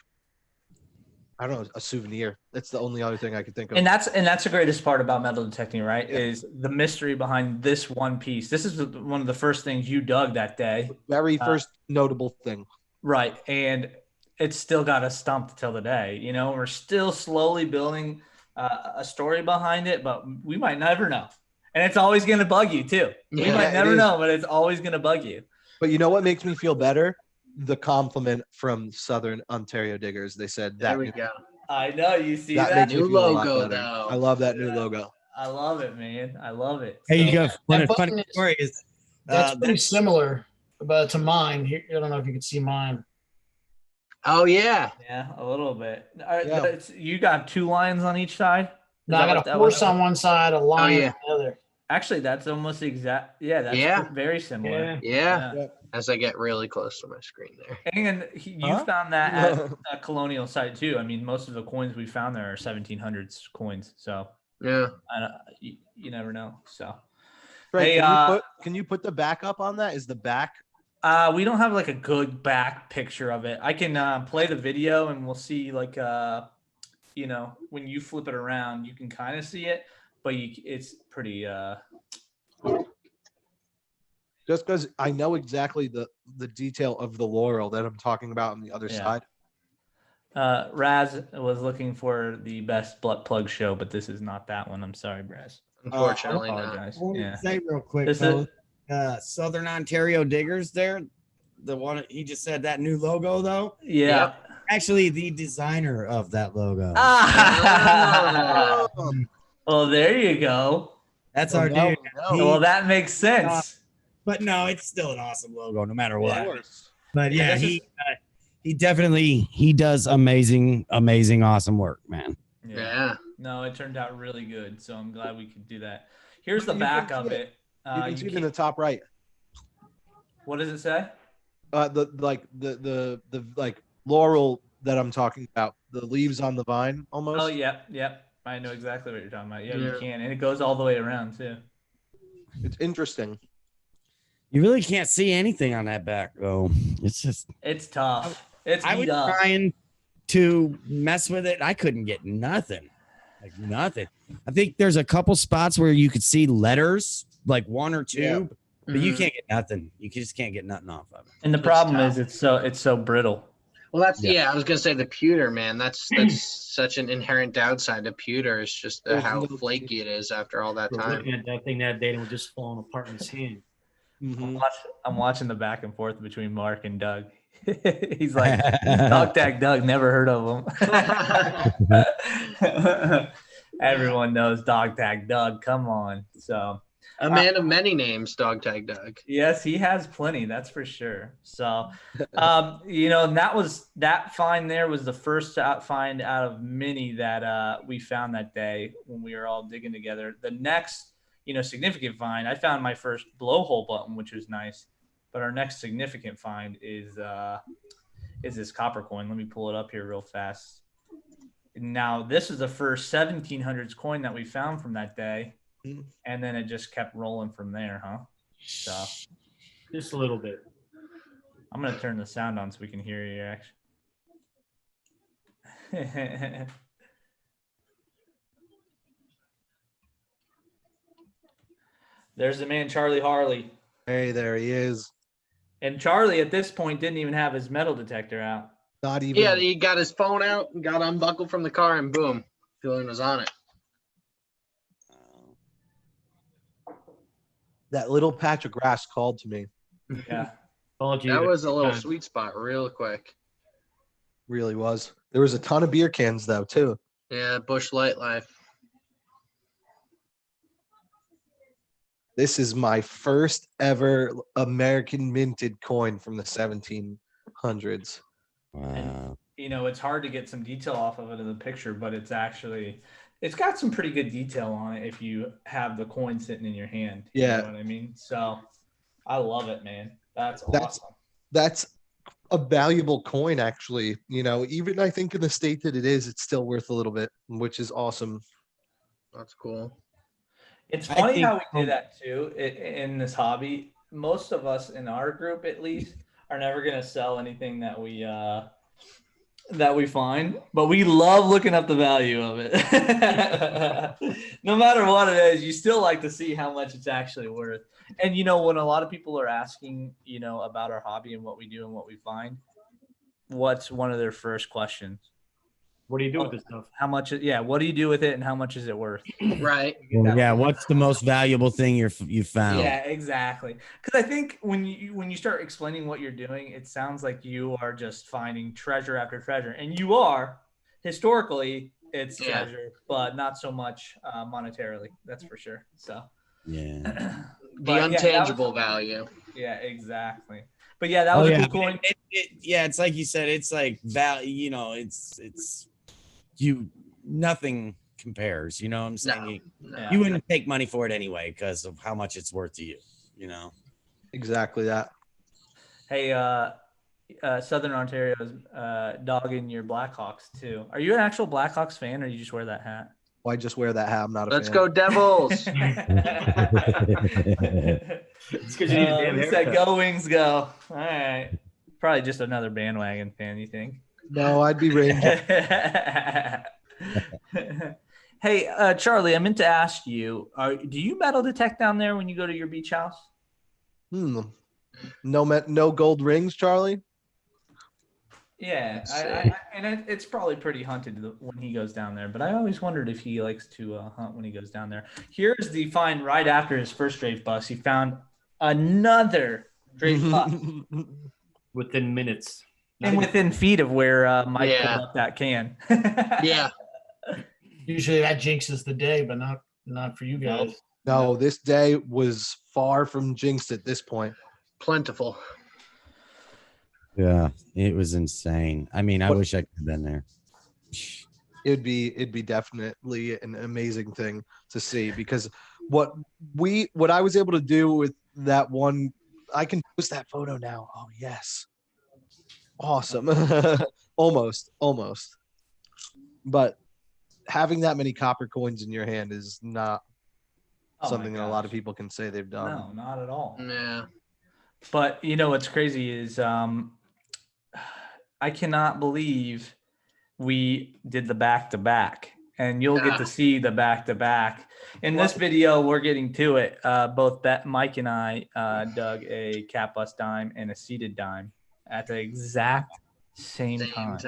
I don't know, a souvenir. That's the only other thing I could think of. And that's the greatest part about metal detecting, right? Yeah. Is the mystery behind this one piece. This is one of the first things you dug that day. Very first notable thing. Right. And it's still got us stumped till today. We're still slowly building a story behind it, but we might never know. And it's always going to bug you too. We Yeah, might it never is. know, but it's always going to bug you. But you know what makes me feel better? The compliment from Southern Ontario Diggers. They said there that we go. I know. You see that that? makes me New feel a lot logo, better. though. I love that new logo. I love it, man. I love it. hey, you So- go. Funny button is- story is That's pretty similar, but to mine. Here, I don't know if you can see mine. Oh yeah, Yeah, a little bit. Yeah. You got 2 lines on each side? No, Is I that got what a that horse was? on one side, a lion yeah. on the other. Actually, that's almost the exact. Yeah, that's Yeah. very similar. yeah. Yeah. As I get really close to my screen there. And you Huh? found that at a colonial site too. I mean, most of the coins we found there are 1700s coins. So Yeah. you never know. So Right. Hey, Can you put the back up on that? Is the back? we don't have like a good back picture of it. I can play the video and we'll see like when you flip it around, you can kind of see it, but it's pretty. Just because I know exactly the detail of the laurel that I'm talking about on the other Yeah. side. Raz was looking for the best butt plug show, but this is not that one. I'm sorry, Braz. Unfortunately I not. apologize. I wanted Yeah. to say real quick, This though, Southern Ontario Diggers there, the one he just said, that new logo though, Yeah. actually the designer of that logo. Ah. Oh, Well, there you go. That's well, our no, dude. no, Well, that makes sense. But no, it's still an awesome logo no matter of what. course. But Yeah, yeah, this he definitely he does amazing awesome work, man. Yeah. No, it turned out really good. So I'm glad we could do that. Here's the You back can of see it. You can you see it in can't- the top right. what does it say? The like laurel that I'm talking about, the leaves on the vine almost. Oh, yep. I know exactly what you're talking about. Yeah, Yeah. you can. And it goes all the way around too. It's interesting. You really can't see anything on that back though. It's just It's tough. It's I was beat up. trying to mess with it. I couldn't get nothing. Like nothing. I think there's a couple spots where you could see letters, like 1 or 2, Yeah. but you Mhm. can't get nothing. You just can't get nothing off of it. And the It's problem tough. is it's so brittle. Well, that's Yeah. yeah. I was gonna say the pewter, man. That's such an inherent downside to pewter. It's just There's how no- flaky it is after all that There's time. Looking at that thing that day and it was just falling apart in his hand. Mhm. I'm watching the back and forth between Mark and Doug. He's like, Dog Tag Doug, never heard of him. Everyone knows Dog Tag Doug. Come on. So, A man of many names, Dog Tag Doug. Yes, he has plenty. That's for sure. So, and that find there was the first find out of many that we found that day when we were all digging together. The next, significant find, I found my first blowhole button, which was nice. But our next significant find is this copper coin. Let me pull it up here real fast. Now, this is the first 1700s coin that we found from that day. And then it just kept rolling from there, huh? So Just a little bit. I'm going to turn the sound on so we can hear you actually. There's the man, Charlie Harley. Hey, there he is. And Charlie at this point didn't even have his metal detector out. Not even. Yeah, he got his phone out, got unbuckled from the car, and boom, feeling was on it. That little patch of grass called to me. Yeah. Told you That was a little time. sweet spot real quick. Really was. There was a ton of beer cans though too. Yeah, Bush Light Life. This is my first ever American minted coin from the 1700s. Wow. It's hard to get some detail off of it in the picture, but it's got some pretty good detail on it if you have the coin sitting in your hand. Yeah. You know what I mean? So I love it, man. That's awesome. That's a valuable coin, actually. Even I think in the state that it is, it's still worth a little bit, which is awesome. That's cool. It's I funny think- how we do that too in this hobby. Most of us in our group, at least, are never going to sell anything that we find, but we love looking up the value of it. No matter what it is, you still like to see how much it's actually worth. And when a lot of people are asking, about our hobby and what we do and what we find, what's one of their first questions? What do you do with this stuff? How much? Yeah, what do you do with it, and how much is it worth? Right. Well, yeah. What's the most valuable thing you found? Yeah, exactly. Because I think when you start explaining what you're doing, it sounds like you are just finding treasure after treasure, and you are. Historically, it's treasure, but not so much monetarily. That's for sure. So Yeah. The intangible value. Yeah, exactly. But yeah, that was a cool coin. Yeah, it's like you said. It's like value. It's nothing compares. You know what I'm saying? No. You wouldn't take money for it anyway because of how much it's worth to you. Exactly that. Hey, Southern Ontario's dogging your Blackhawks too. Are you an actual Blackhawks fan, or you just wear that hat? Why just wear that hat? I'm not a Let's fan. go Devils. It's because you need a damn He said, haircut. "Go Wings, go!" All right, probably just another bandwagon fan. You think? No, I'd be Ranger. Hey, Charlie, I meant to ask you: do you metal detect down there when you go to your beach house? No gold rings, Charlie. Yeah, it's probably pretty hunted when he goes down there. But I always wondered if he likes to hunt when he goes down there. Here's the find right after his first Drafe bust. He found another Drafe bust, Within minutes. and within feet of where Mike Yeah. pulled up that can. Yeah. Usually that jinxes the day, but not for you guys. No, this day was far from jinxed at this point. Plentiful. Yeah, it was insane. I mean, I wish I could have been there. It'd be definitely an amazing thing to see, because what I was able to do with that one, I can post that photo now. Oh yes. Awesome. almost. But having that many copper coins in your hand is not Oh my something that a lot of gosh. people can say they've done. No, not at all. Yeah. But what's crazy is I cannot believe we did the back to back, and you'll get to see the back to back in this video. We're getting to it. Both Mike and I dug a cap bust dime and a seated dime at the exact same time.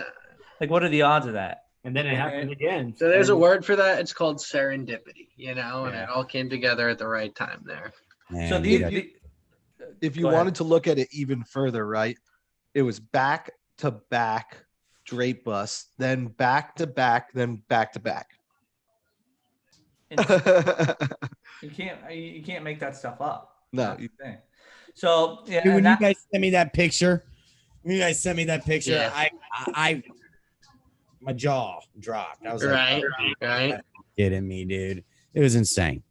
Like, what are the odds of that? And then it happened again. So there's a word for that. It's called serendipity, and it all came together at the right time there. Man, So If you Go ahead. wanted to look at it even further, right? It was back to back drape bust, then back to back, then back to back. You can't make that stuff up. No, That's the thing. So yeah, Dude, when and you guys sent me that picture, Yeah. I my jaw dropped. I was Right, like, oh, right. kidding me, dude. It was insane.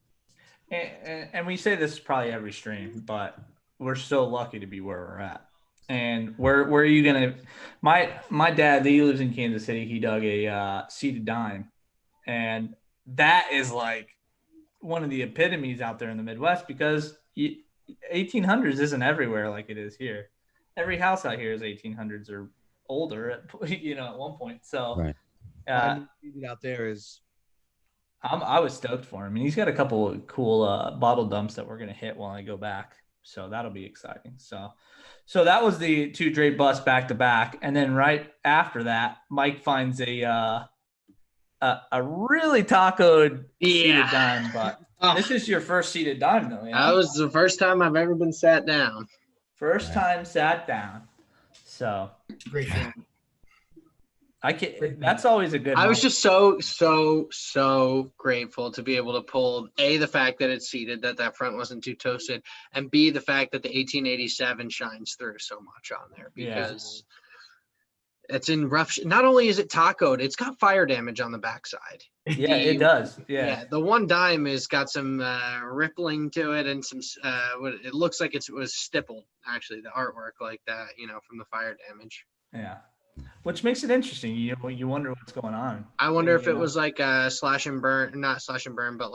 and we say this probably every stream, but we're so lucky to be where we're at. And where are you gonna? My dad, he lives in Kansas City. He dug a seated dime, and that is like one of the epitomes out there in the Midwest because 1800s isn't everywhere like it is here. Every house out here is 1800s or older, at one point. So, Right. Out there is I was stoked for him. And he's got a couple of cool bottle dumps that we're gonna hit while I go back. So that'll be exciting. So that was the two Dre busts back to back, and then right after that, Mike finds a really tacoed seated dime. But Oh, this is your first seated dime, though. Yeah? that was the first time I've ever been sat down. First time sat down. So Great feeling. That's always a good. I was moment. just so grateful to be able to pull the fact that it's seated, that front wasn't too toasted, and B, the fact that the 1887 shines through so much on there because it's in rough. Not only is it tacoed, it's got fire damage on the backside. Yeah, it does. Yeah. The one dime has got some rippling to it and some. It looks like it was stippled actually, the artwork like that, from the fire damage. Yeah. Which makes it interesting. You wonder what's going on. I wonder if it was like slash and burn, not slash and burn, but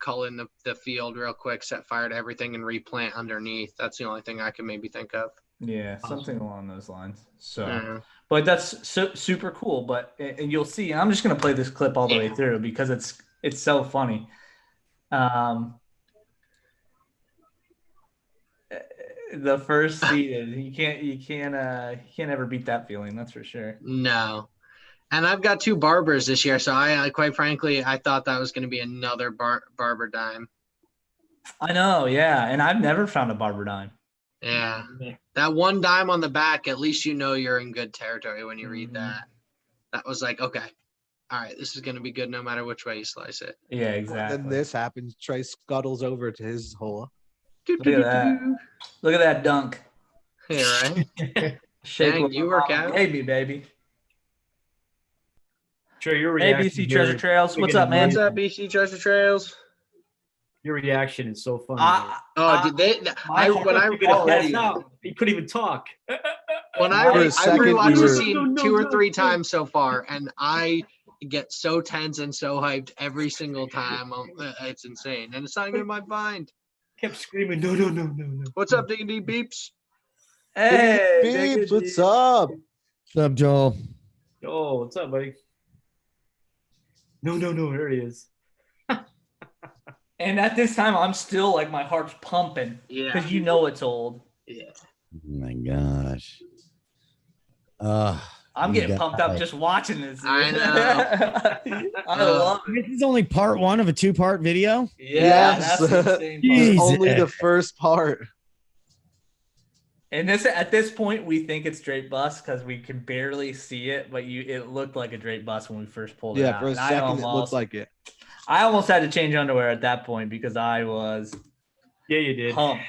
culling the field real quick, set fire to everything and replant underneath. That's the only thing I can maybe think of. Yeah, something along those lines. So, Yeah. but that's super cool. But and you'll see. I'm just gonna play this clip all the way through because it's so funny. The first seated, you can't ever beat that feeling. That's for sure. No. And I've got two barbers this year, so I quite frankly, I thought that was going to be another barber dime. I know, yeah, and I've never found a barber dime. Yeah. That one dime on the back, at least you're in good territory when you read that. That was like, okay, all right, this is going to be good no matter which way you slice it. Yeah, exactly. Then this happens. Trey scuttles over to his hole. Look at that. Look at that dunk. Yeah, right? Shake Dang, you work out? baby. Trey, your Hey, reaction BC here- Treasure Trails. What's up, man? What's up, BC Treasure Trails? Your reaction is so funny. Did they? He couldn't even talk. When I For a second, rewatched we the were- scene two or three times so far, and I get so tense and so hyped every single time. It's insane, and it's not even in my mind. Kept screaming, no. What's up, Diggity Beeps? Hey, Beeps, what's up? What's up, Joel? Oh, what's up, buddy? No, there he is. And at this time, I'm still like my heart's pumping Yeah. because it's old. Yeah. Oh my gosh. I'm You getting got pumped up it. just watching this. I know. I love it. This is only part one of a two-part video. Yeah, Yes. that's the insane part. Jeez. Only the first part. And at this point, we think it's Drake bust because we can barely see it, but it looked like a Drake bust when we first pulled it Yeah, out. for a And second it looked like it. I almost had to change underwear at that point because I was Yeah, you did. pumped.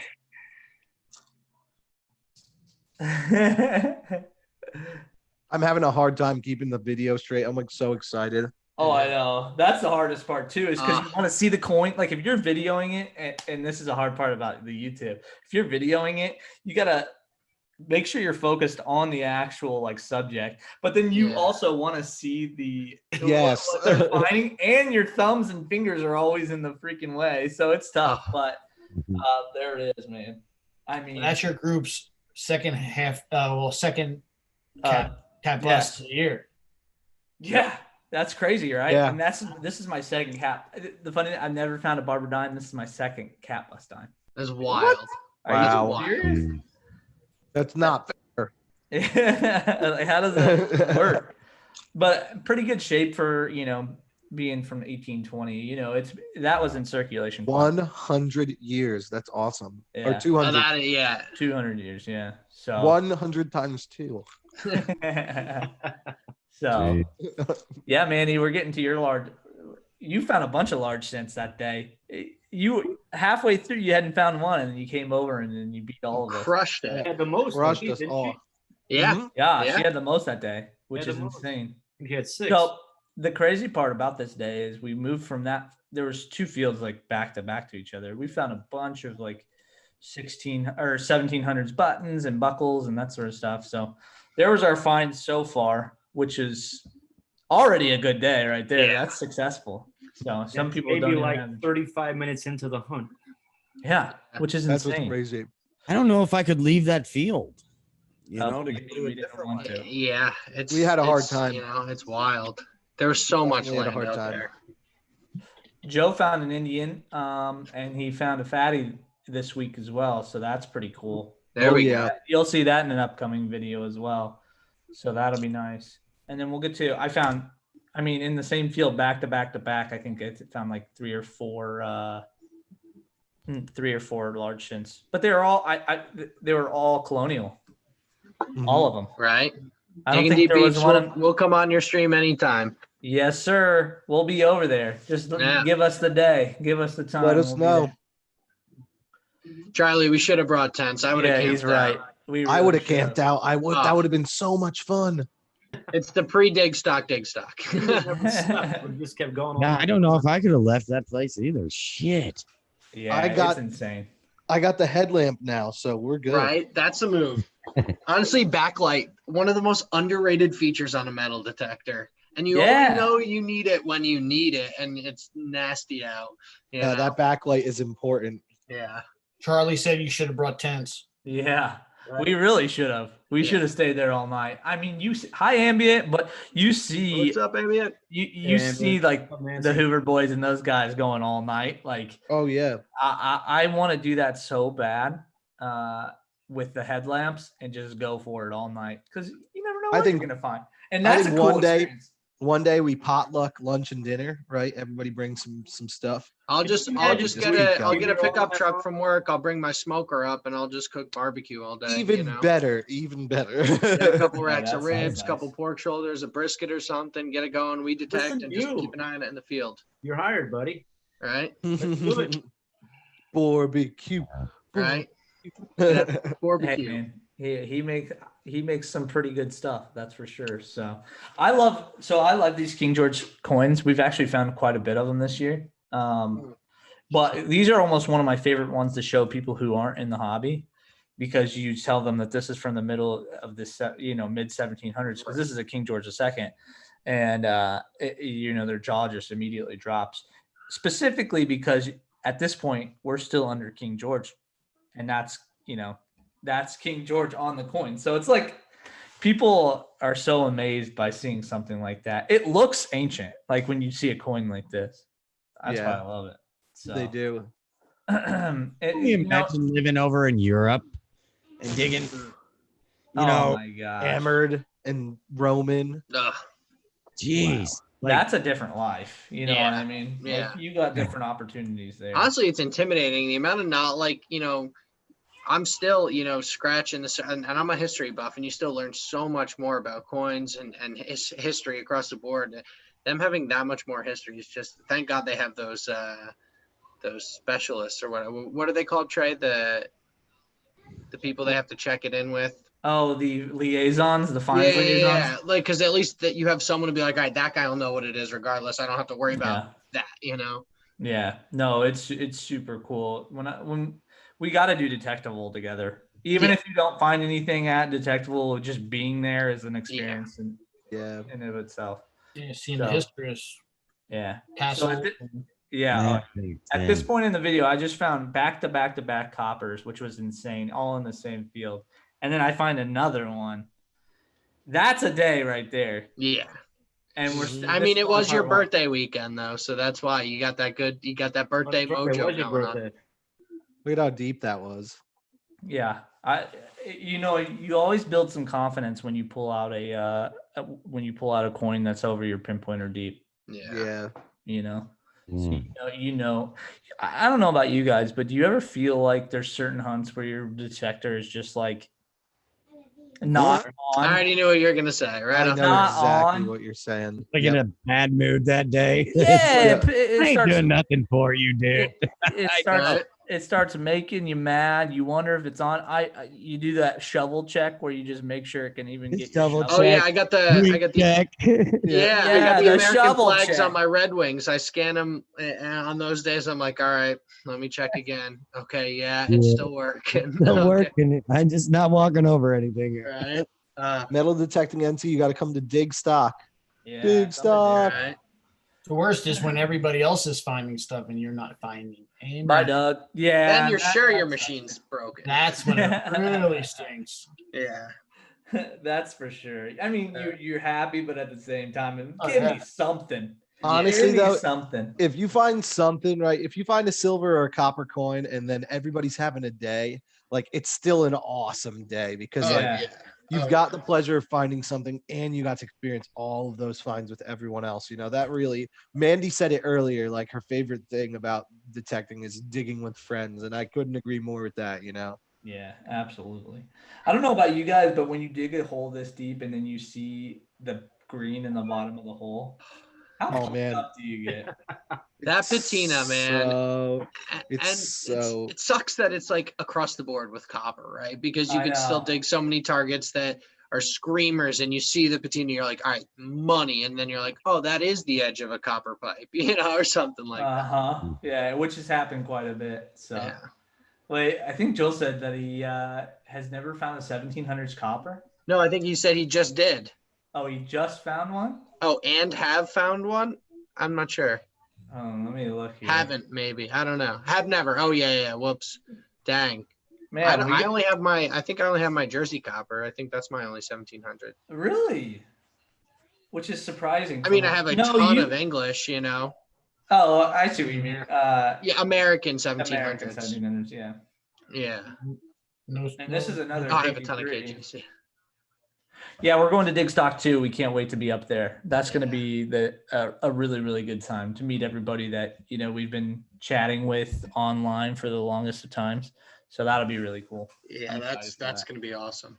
I'm having a hard time keeping the video straight. I'm like so excited. Oh, I know. That's the hardest part too, is because you want to see the coin. Like if you're videoing it, and this is a hard part about the YouTube. If you're videoing it, you gotta make sure you're focused on the actual like subject, but then you also want to see the Yes. what they're finding, and your thumbs and fingers are always in the freaking way, so it's tough. But there it is, man. I mean, That's your group's second cat yeah. bust of the year. Yeah, that's crazy, right? Yeah. And this is my second cap. The funny thing, I've never found a barber dime. This is my second cat bust dime. That's wild. Wow. Are you serious? That's not fair. Like, how does that work? But pretty good shape for being from 1820. That was in circulation. 100 years. That's awesome. Or Yeah. 200. 200 years, yeah. So 100 times 2. so yeah, Manny, we're getting to your you found a bunch of large scents that day. You halfway through, you hadn't found one, and you came over and then you beat all of us. Crushed She it. had the most. Crushed didn't us she? all. Yeah. Mhm. Yeah, Yeah. she had the most that day, which Yeah, is the most. insane. She had 6. So the crazy part about this day is we moved from that. There was 2 fields like back to back to each other. We found a bunch of like 16 or 1700s buttons and buckles and that sort of stuff. So there was our find so far, which is already a good day right there. Yeah. That's successful. So some That's people maybe don't even like have, 35 minutes into the hunt. yeah, which is That's what's insane. crazy. I don't know if I could leave that field. You Oh, know, to we go to a didn't different want one. to. Yeah. It's We had a hard it's, time. You know, it's wild. There was so much We had a land hard out time. there. Joe found an Indian, and he found a fatty this week as well. So that's pretty cool. There Oh, we yeah. go. You'll see that in an upcoming video as well. So that'll be nice. And then we'll get to, I mean, in the same field, back to back to back, I think I found like 3 or 4 large shins, but they were all, they were all colonial, Mhm. all of them. Right. I don't Digging think Deep there was Beats, one. we'll come on your stream anytime. Yes, sir. We'll be over there. Just Yeah. give us the day, give us the time. Let us We'll be know. there. Charlie, we should have brought tents. I would have Yeah, he's camped right. out. We I really would have should camped out. I would. Oh. That would have been so much fun. It's the pre-dig stock, dig stock. We just kept going. Yeah, on. I don't know if I could have left that place either. Shit. Yeah, I got- it's insane. I got the headlamp now, so we're good. Right? That's a move. Honestly, backlight, one of the most underrated features on a metal detector. And you Yeah. only know you need it when you need it, and it's nasty out. You Yeah, know? that backlight is important. Yeah. Charlie said you should have brought tents. Yeah, Right. we really should have. We Yeah. should have stayed there all night. I mean, you see, high ambient, but you see, What's up, baby? you Yeah, see like Oh, man, the see, Hoover boys and those guys going all night. Like Oh yeah. I want to do that so bad with the headlamps and just go for it all night because you never know I what think- you're gonna find. And I that's think a cool one day- experience. One day we potluck lunch and dinner, right? Everybody brings some stuff. I'll Could just you I'll imagine just just get keep I'll going? get a pickup truck from work. I'll bring my smoker up and I'll just cook barbecue all day. Even you know? better, even better. Get a couple Yeah, racks that of sounds ribs, nice. couple pork shoulders, a brisket or something. Get it going. We detect Listen and to just you. keep an eye on it in the field. You're hired, buddy. Right. do it. Barbecue. Right. Hey Barbecue. man, he makes some pretty good stuff, that's for sure. So I love these King George coins. We've actually found quite a bit of them this year. But these are almost one of my favorite ones to show people who aren't in the hobby, because you tell them that this is from the middle of this, mid 1700s, because this is a King George II, and their jaw just immediately drops. Specifically because at this point we're still under King George, and that's King George on the coin. So it's like people are so amazed by seeing something like that. It looks ancient, like when you see a coin like this. That's why Yeah. I love it. So They do. Can you imagine living over in Europe and digging, my God, Hammered and Roman. Ugh. jeez. Like, that's a different life. You know Yeah. what I mean? Like, Yeah. you got different opportunities there. Honestly, it's intimidating. The amount of I'm still, scratching this, and I'm a history buff, and you still learn so much more about coins and history across the board. Them having that much more history is just, thank God they have those specialists or whatever. What are they called, Trey? The people they have to check it in with. Oh, the liaisons, the fines Yeah, liaisons. like, because at least that you have someone to be like, all right, that guy will know what it is regardless. I don't have to worry about Yeah. that. Yeah, no, it's super cool. When we got to do Detectival together, even Yeah. if you don't find anything at Detectival, just being there is an experience Yeah. in of itself. Yeah, seeing So- the history is Yeah. castle. at this point in the video, I just found back to back to back coppers, which was insane, all in the same field, and then I find another one. That's a day right there, Yeah. and I mean, it was your part one. birthday weekend though, so that's why you got that birthday What mojo was your going on. birthday? Look at how deep that was. Yeah, you always build some confidence when you pull out a coin that's over your pinpointer deep. Yeah. Yeah. Mm. I don't know about you guys, but do you ever feel like there's certain hunts where your detector is just like Not I on. already knew what you were gonna say. Right I off know the Not exactly on. what you're saying. Like Yep. in a bad mood that day. Yeah, Yeah. it I ain't starts. doing nothing for you, dude. It I starts. know. It starts making you mad. You wonder if it's on. You do that shovel check where you just make sure it can even It's get your double shovel. Oh yeah, check. I got the Check. yeah, I Yeah, got the the American shovel flags check. on my Red Wings. I scan them on those days. I'm like, all right, let me check again. Okay, yeah, it's Yeah. still working. Still Okay, working. I'm just not walking over anything here. right. Metal detecting NC, you got to come to dig stock. Yeah, Big somebody stuff. did. Right. The worst is when everybody else is finding stuff and you're not finding. Amen. Bye, Doug. Yeah. Then you're that- sure your that machine's broken. That's when it really stinks. Yeah. sucks. That's for sure. I mean, you're happy, but at the same time, Oh, give yeah. me something. Honestly, Give me though, something. if you find something, right, if you find a silver or a copper coin and then everybody's having a day, like it's still an awesome day because Oh, like yeah. you've Oh, got the pleasure of finding something and you got to experience all of those finds with everyone else. You know, that really, Mandy said it earlier, like her favorite thing about detecting is digging with friends. And I couldn't agree more with that, you know. Yeah, absolutely. I don't know about you guys, but when you dig a hole this deep and then you see the green in the bottom of the hole, how Oh, pumped man. up do you get? That patina, man. So And it's so it sucks that it's like across the board with copper, right? Because you I can still know. dig so many targets that are screamers and you see the patina, you're like, all right, money. And then you're like, oh, that is the edge of a copper pipe, or something like that. Uh-huh. Yeah, which has happened quite a bit. So Yeah. wait, I think Joel said that he has never found a 1700s copper. No, I think he said he just did. Oh, he just found one? Oh, and have found one? I'm not sure. Oh, let me look here. Haven't, maybe. I don't know. Have never. Oh, yeah. Whoops. Dang. Man, I only have I think I only have my Jersey copper. I think that's my only 1700. really? Which is surprising. I mean, for I me. have a No, ton you- of English, Oh, I see what you mean. Yeah, American American 1700s. 1700s, yeah. Yeah. No, And this is another. Oh, I have a ton of 83. KGs. Yeah, we're going to Dig Stock too. We can't wait to be up there. That's going to be a really, really good time to meet everybody that we've been chatting with online for the longest of times. So that'll be really cool. Yeah, I'm that's excited for that. going to be awesome.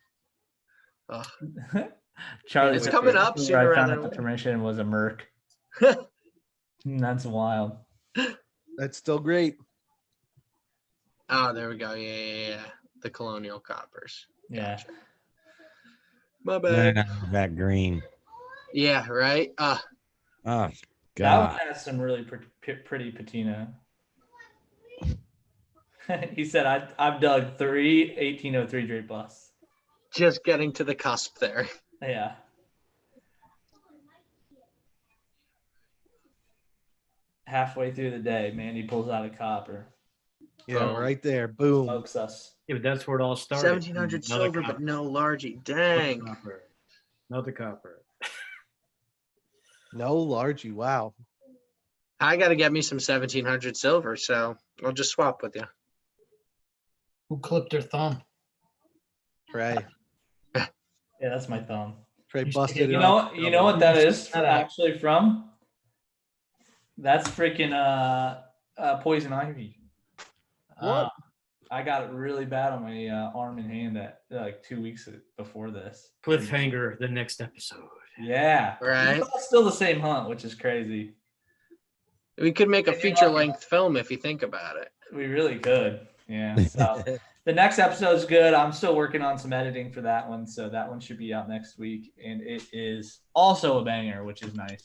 Ugh. Charlie, It's said coming the- up where sooner I rather found than out the later. permission was a Merc. That's wild. that's still great. Oh, there we go. Yeah. The colonial coppers. Yeah. Gotcha. My No, bad. no, that green. Yeah, right. Oh, That God. one has some really pretty patina. He said, I've dug 3 1803 Drake busts. Just getting to the cusp there. Yeah. Halfway through the day, Mandy pulls out a copper. Yeah, Boom. right there. Boom. Smokes us. Yeah, but that's where it all started. 1700 Another silver, copper. but no largy. Another Dang. copper. Another copper. No largy. Wow. I got to get me some 1700 silver, so I'll just swap with you. Who clipped their thumb? Trey. Yeah, that's my thumb. Trey You busted it You up. know what that is Shut up. actually from? That's freaking poison ivy. What? I got it really bad on my arm and hand that like 2 weeks before this. Cliffhanger, the next episode. Yeah. Right. It's still the same hunt, which is crazy. We could make a If you're feature lucky. length film if you think about it. We really could. Yeah. So the next episode's good. I'm still working on some editing for that one. So that one should be out next week. And it is also a banger, which is nice.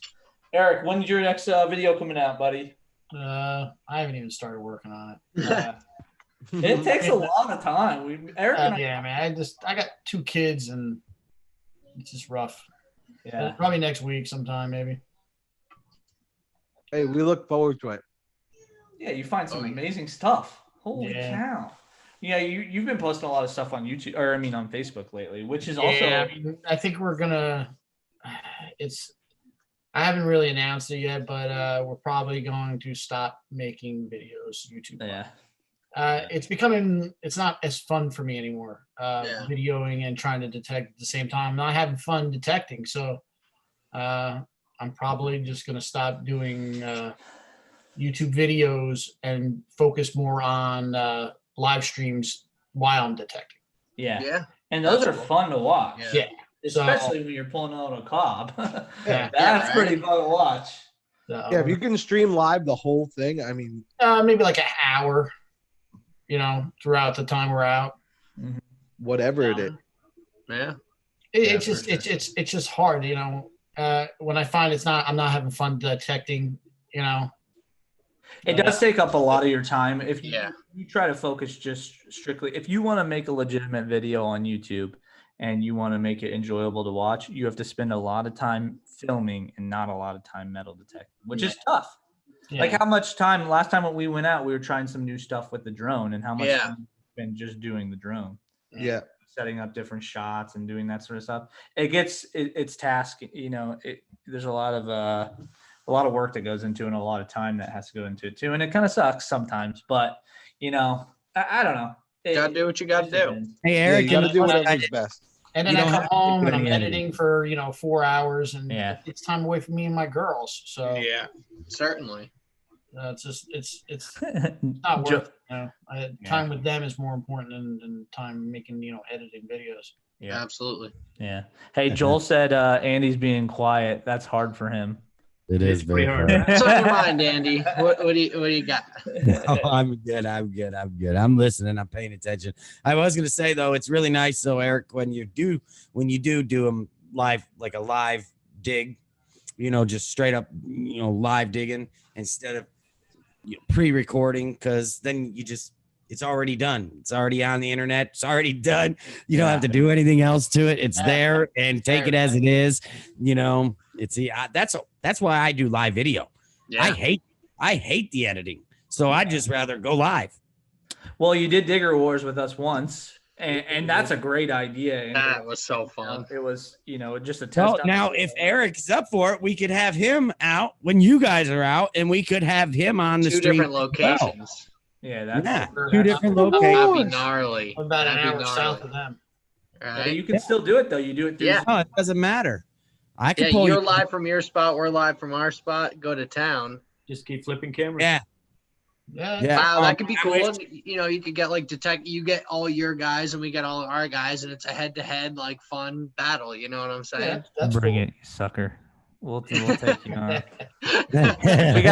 Eric, when's your next video coming out, buddy? I haven't even started working on it. It takes a lot of time. Eric and I, Yeah, man. I got 2 kids and it's just rough. yeah. Probably next week sometime, maybe. Hey, we look forward to it. Yeah, you find some Oh, yeah. amazing stuff. Holy Yeah. cow. Yeah, you've been posting a lot of stuff on YouTube, or I mean on Facebook lately, which is also Yeah, I mean, I think we're gonna. I haven't really announced it yet, but we're probably going to stop making videos YouTube. yeah. It's becoming. It's not as fun for me anymore. Yeah. Videoing and trying to detect at the same time. I'm not having fun detecting, so I'm probably just gonna stop doing YouTube videos and focus more on live streams while I'm detecting. Yeah. Yeah. And those are That's cool. fun to watch. Yeah. Especially when you're pulling out a cob. Yeah. That's right. pretty fun to watch. So, Yeah, if you can stream live the whole thing, I mean, maybe like an hour, throughout the time we're out. whatever it is. Yeah. It's Yeah, just for it's just hard, when I find I'm not having fun detecting, It does take up a lot of your time. If you, Yeah. you try to focus just strictly, if you want to make a legitimate video on YouTube and you want to make it enjoyable to watch, you have to spend a lot of time filming and not a lot of time metal detecting, which is tough. Yeah. Like how much time last time when we went out, we were trying some new stuff with the drone, and how much Yeah. time we spent just doing the drone, Yeah. setting up different shots and doing that sort of stuff. It's task, there's a lot of work that goes into it and a lot of time that has to go into it too. And it kind of sucks sometimes, but I don't know. Gotta do what you gotta do. Hey, Yeah, Eric, you got to do know what? whatever's best. And then You I don't come have to home do and I'm any editing. editing for 4 hours, and Yeah. it's time away from me and my girls. So Yeah. Certainly. it's just it's not Jo- worth it. Time with them is more important than time making editing videos. Yeah. Absolutely. Yeah. Hey, Joel said Andy's being quiet. That's hard for him. It It's is very pretty hard. hard. What's on your mind, Andy? What do you got? Oh, I'm good. I'm listening. I'm paying attention. I was gonna say though, it's really nice though, Eric, when you do them live, like a live dig, just straight up, live digging instead of pre-recording, because then it's already done. It's already on the internet. It's already done. You don't have to do anything else to it. It's there, and take it as it is. That's why I do live video. Yeah. I hate the editing. So I'd just rather go live. Well, you did Digger Wars with us once, and that's a great idea. And That was so fun. it was, just a test. Well, now if Eric's up for it, we could have him out when you guys are out, and we could have him on the Two stream. different locations. yeah, that's Yeah, Sure. two different That'd locations. be gnarly. About an That'd be hour south gnarly. of them. Right? you can still do it though. You do it through. Yeah. No, it doesn't matter. I can Yeah, pull you're you. live from your spot. We're live from our spot. Go to town. Just keep flipping cameras. Yeah, Yeah. yeah. Wow, that could be I cool. wish- You could get you get all your guys and we get all our guys, and it's a head-to-head fun battle. You know what I'm saying? Yeah, that's Bring cool. it, you sucker. We'll take you on. we We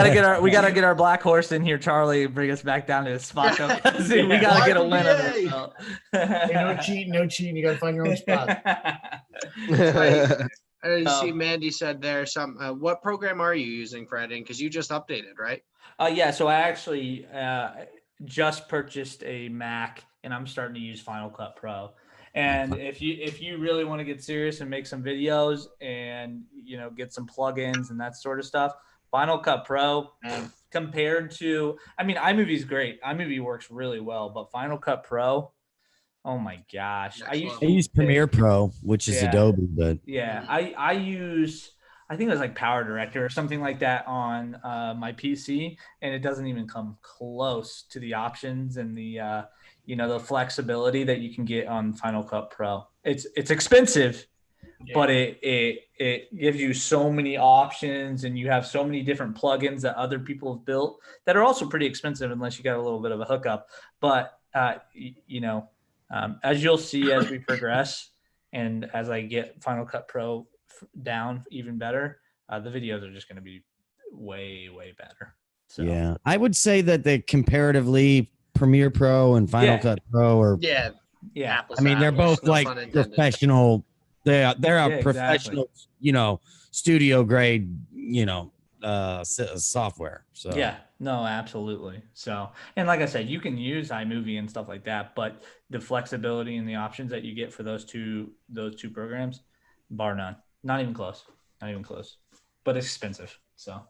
gotta get our black horse in here, Charlie, and bring us back down to his spot. Though, 'cause we gotta get a win of Yay. it. So. Hey, no cheating. You got to find your own spot. I Oh. see Mandy said there some. What program are you using for editing? Because you just updated, right? Yeah, so I actually just purchased a Mac, and I'm starting to use Final Cut Pro. And if you really want to get serious and make some videos and get some plugins and that sort of stuff, Final Cut Pro compared to, iMovie is great. iMovie works really well, but Final Cut Pro, oh my gosh, Next I used I to use Premiere Pro, which is Yeah. Adobe, but Yeah, I use, I think it was like Power Director or something like that on my PC, and it doesn't even come close to the options and the the flexibility that you can get on Final Cut Pro. It's expensive, but it gives you so many options, and you have so many different plugins that other people have built that are also pretty expensive unless you got a little bit of a hookup. But as you'll see as we progress, and as I get Final Cut Pro down even better, the videos are just going to be way better. So yeah, I would say that they comparatively Premiere Pro and Final Yeah. Cut Pro are. Yeah. yeah, apples I mean, to they're apples, both no like pun intended. professional. They're a exactly. professional, studio grade, software. So yeah, no, absolutely. So, and like I said, you can use iMovie and stuff like that, but the flexibility and the options that you get for those two programs, bar none, not even close, but it's expensive. So,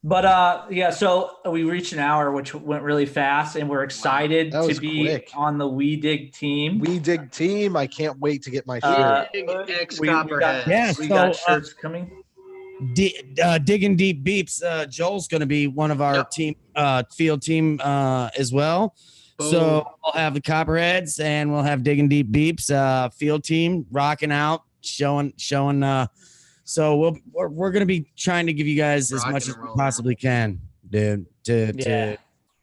but yeah, so we reached an hour, which went really fast, and we're excited That to was be quick. on the We Dig team. We dig team. I can't wait to get my Uh, shirt. Big X we got- Copperhead. Yeah, we so, got shirts coming. Digging Deep Beeps. Joel's going to be one of our Yep. team, field team, as well. Boom. So we'll have the Copperheads and we'll have Digging Deep Beeps, field team rocking out, showing. So we're going to be trying to give you guys as Rocking much and as we rolling. possibly can, dude. Yeah.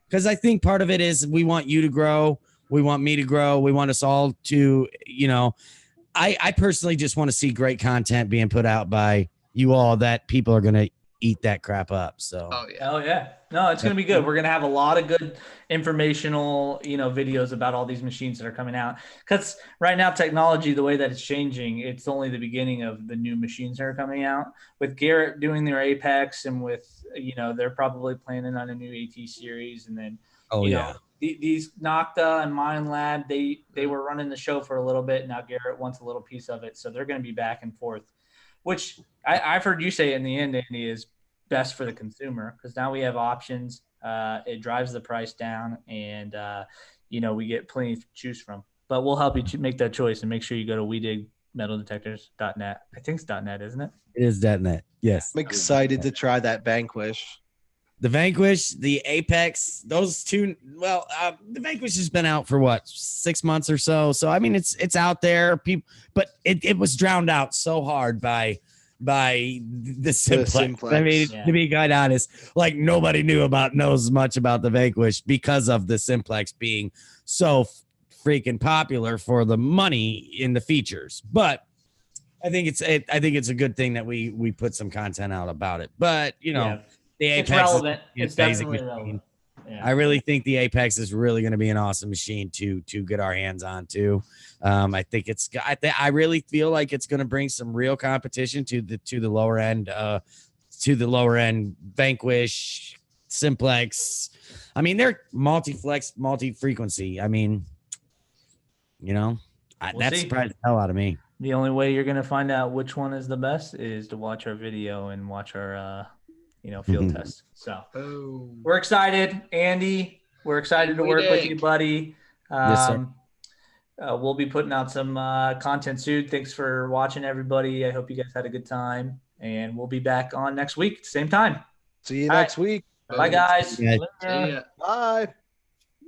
Because I think part of it is we want you to grow. We want me to grow. We want us all to, I personally just want to see great content being put out by you all that people are going to eat that crap up. So, Oh yeah. Oh yeah. No, it's going to be good. We're going to have a lot of good informational, videos about all these machines that are coming out. Cause right now technology, the way that it's changing, it's only the beginning of the new machines that are coming out with Garrett doing their Apex and with, they're probably planning on a new AT series. And then, these Nocta and Mind Lab, they were running the show for a little bit. Now Garrett wants a little piece of it. So they're going to be back and forth, which I've heard you say in the end, Andy, is best for the consumer because now we have options. It drives the price down and, we get plenty to choose from. But we'll help you make that choice and make sure you go to wedigmetaldetectors.net. I think it's .net, isn't it? it is .net. Yes. I'm excited to try that Vanquish. The Vanquish, the Apex, those two. Well, the Vanquish has been out for what, 6 months or so. So I mean, it's out there. People, but it was drowned out so hard by the Simplex. I mean, to be quite honest, like nobody knows much about the Vanquish because of the Simplex being so freaking popular for the money in the features. But I think it's a good thing that we put some content out about it. But the Apex, it's relevant. It's definitely relevant. Yeah. I really think the Apex is really going to be an awesome machine to get our hands on too. I think I really feel like it's going to bring some real competition to the lower end Vanquish, Simplex. I mean, they're multi-flex, multi-frequency. I mean, that surprised the hell out of me. The only way you're going to find out which one is the best is to watch our video and watch our field test. So we're excited, Andy. We're excited to work with you, buddy. Yes, sir. We'll be putting out some content soon. Thanks for watching, everybody. I hope you guys had a good time, and we'll be back on next week, same time. See you next week. Bye, guys. Yeah. See ya. Bye.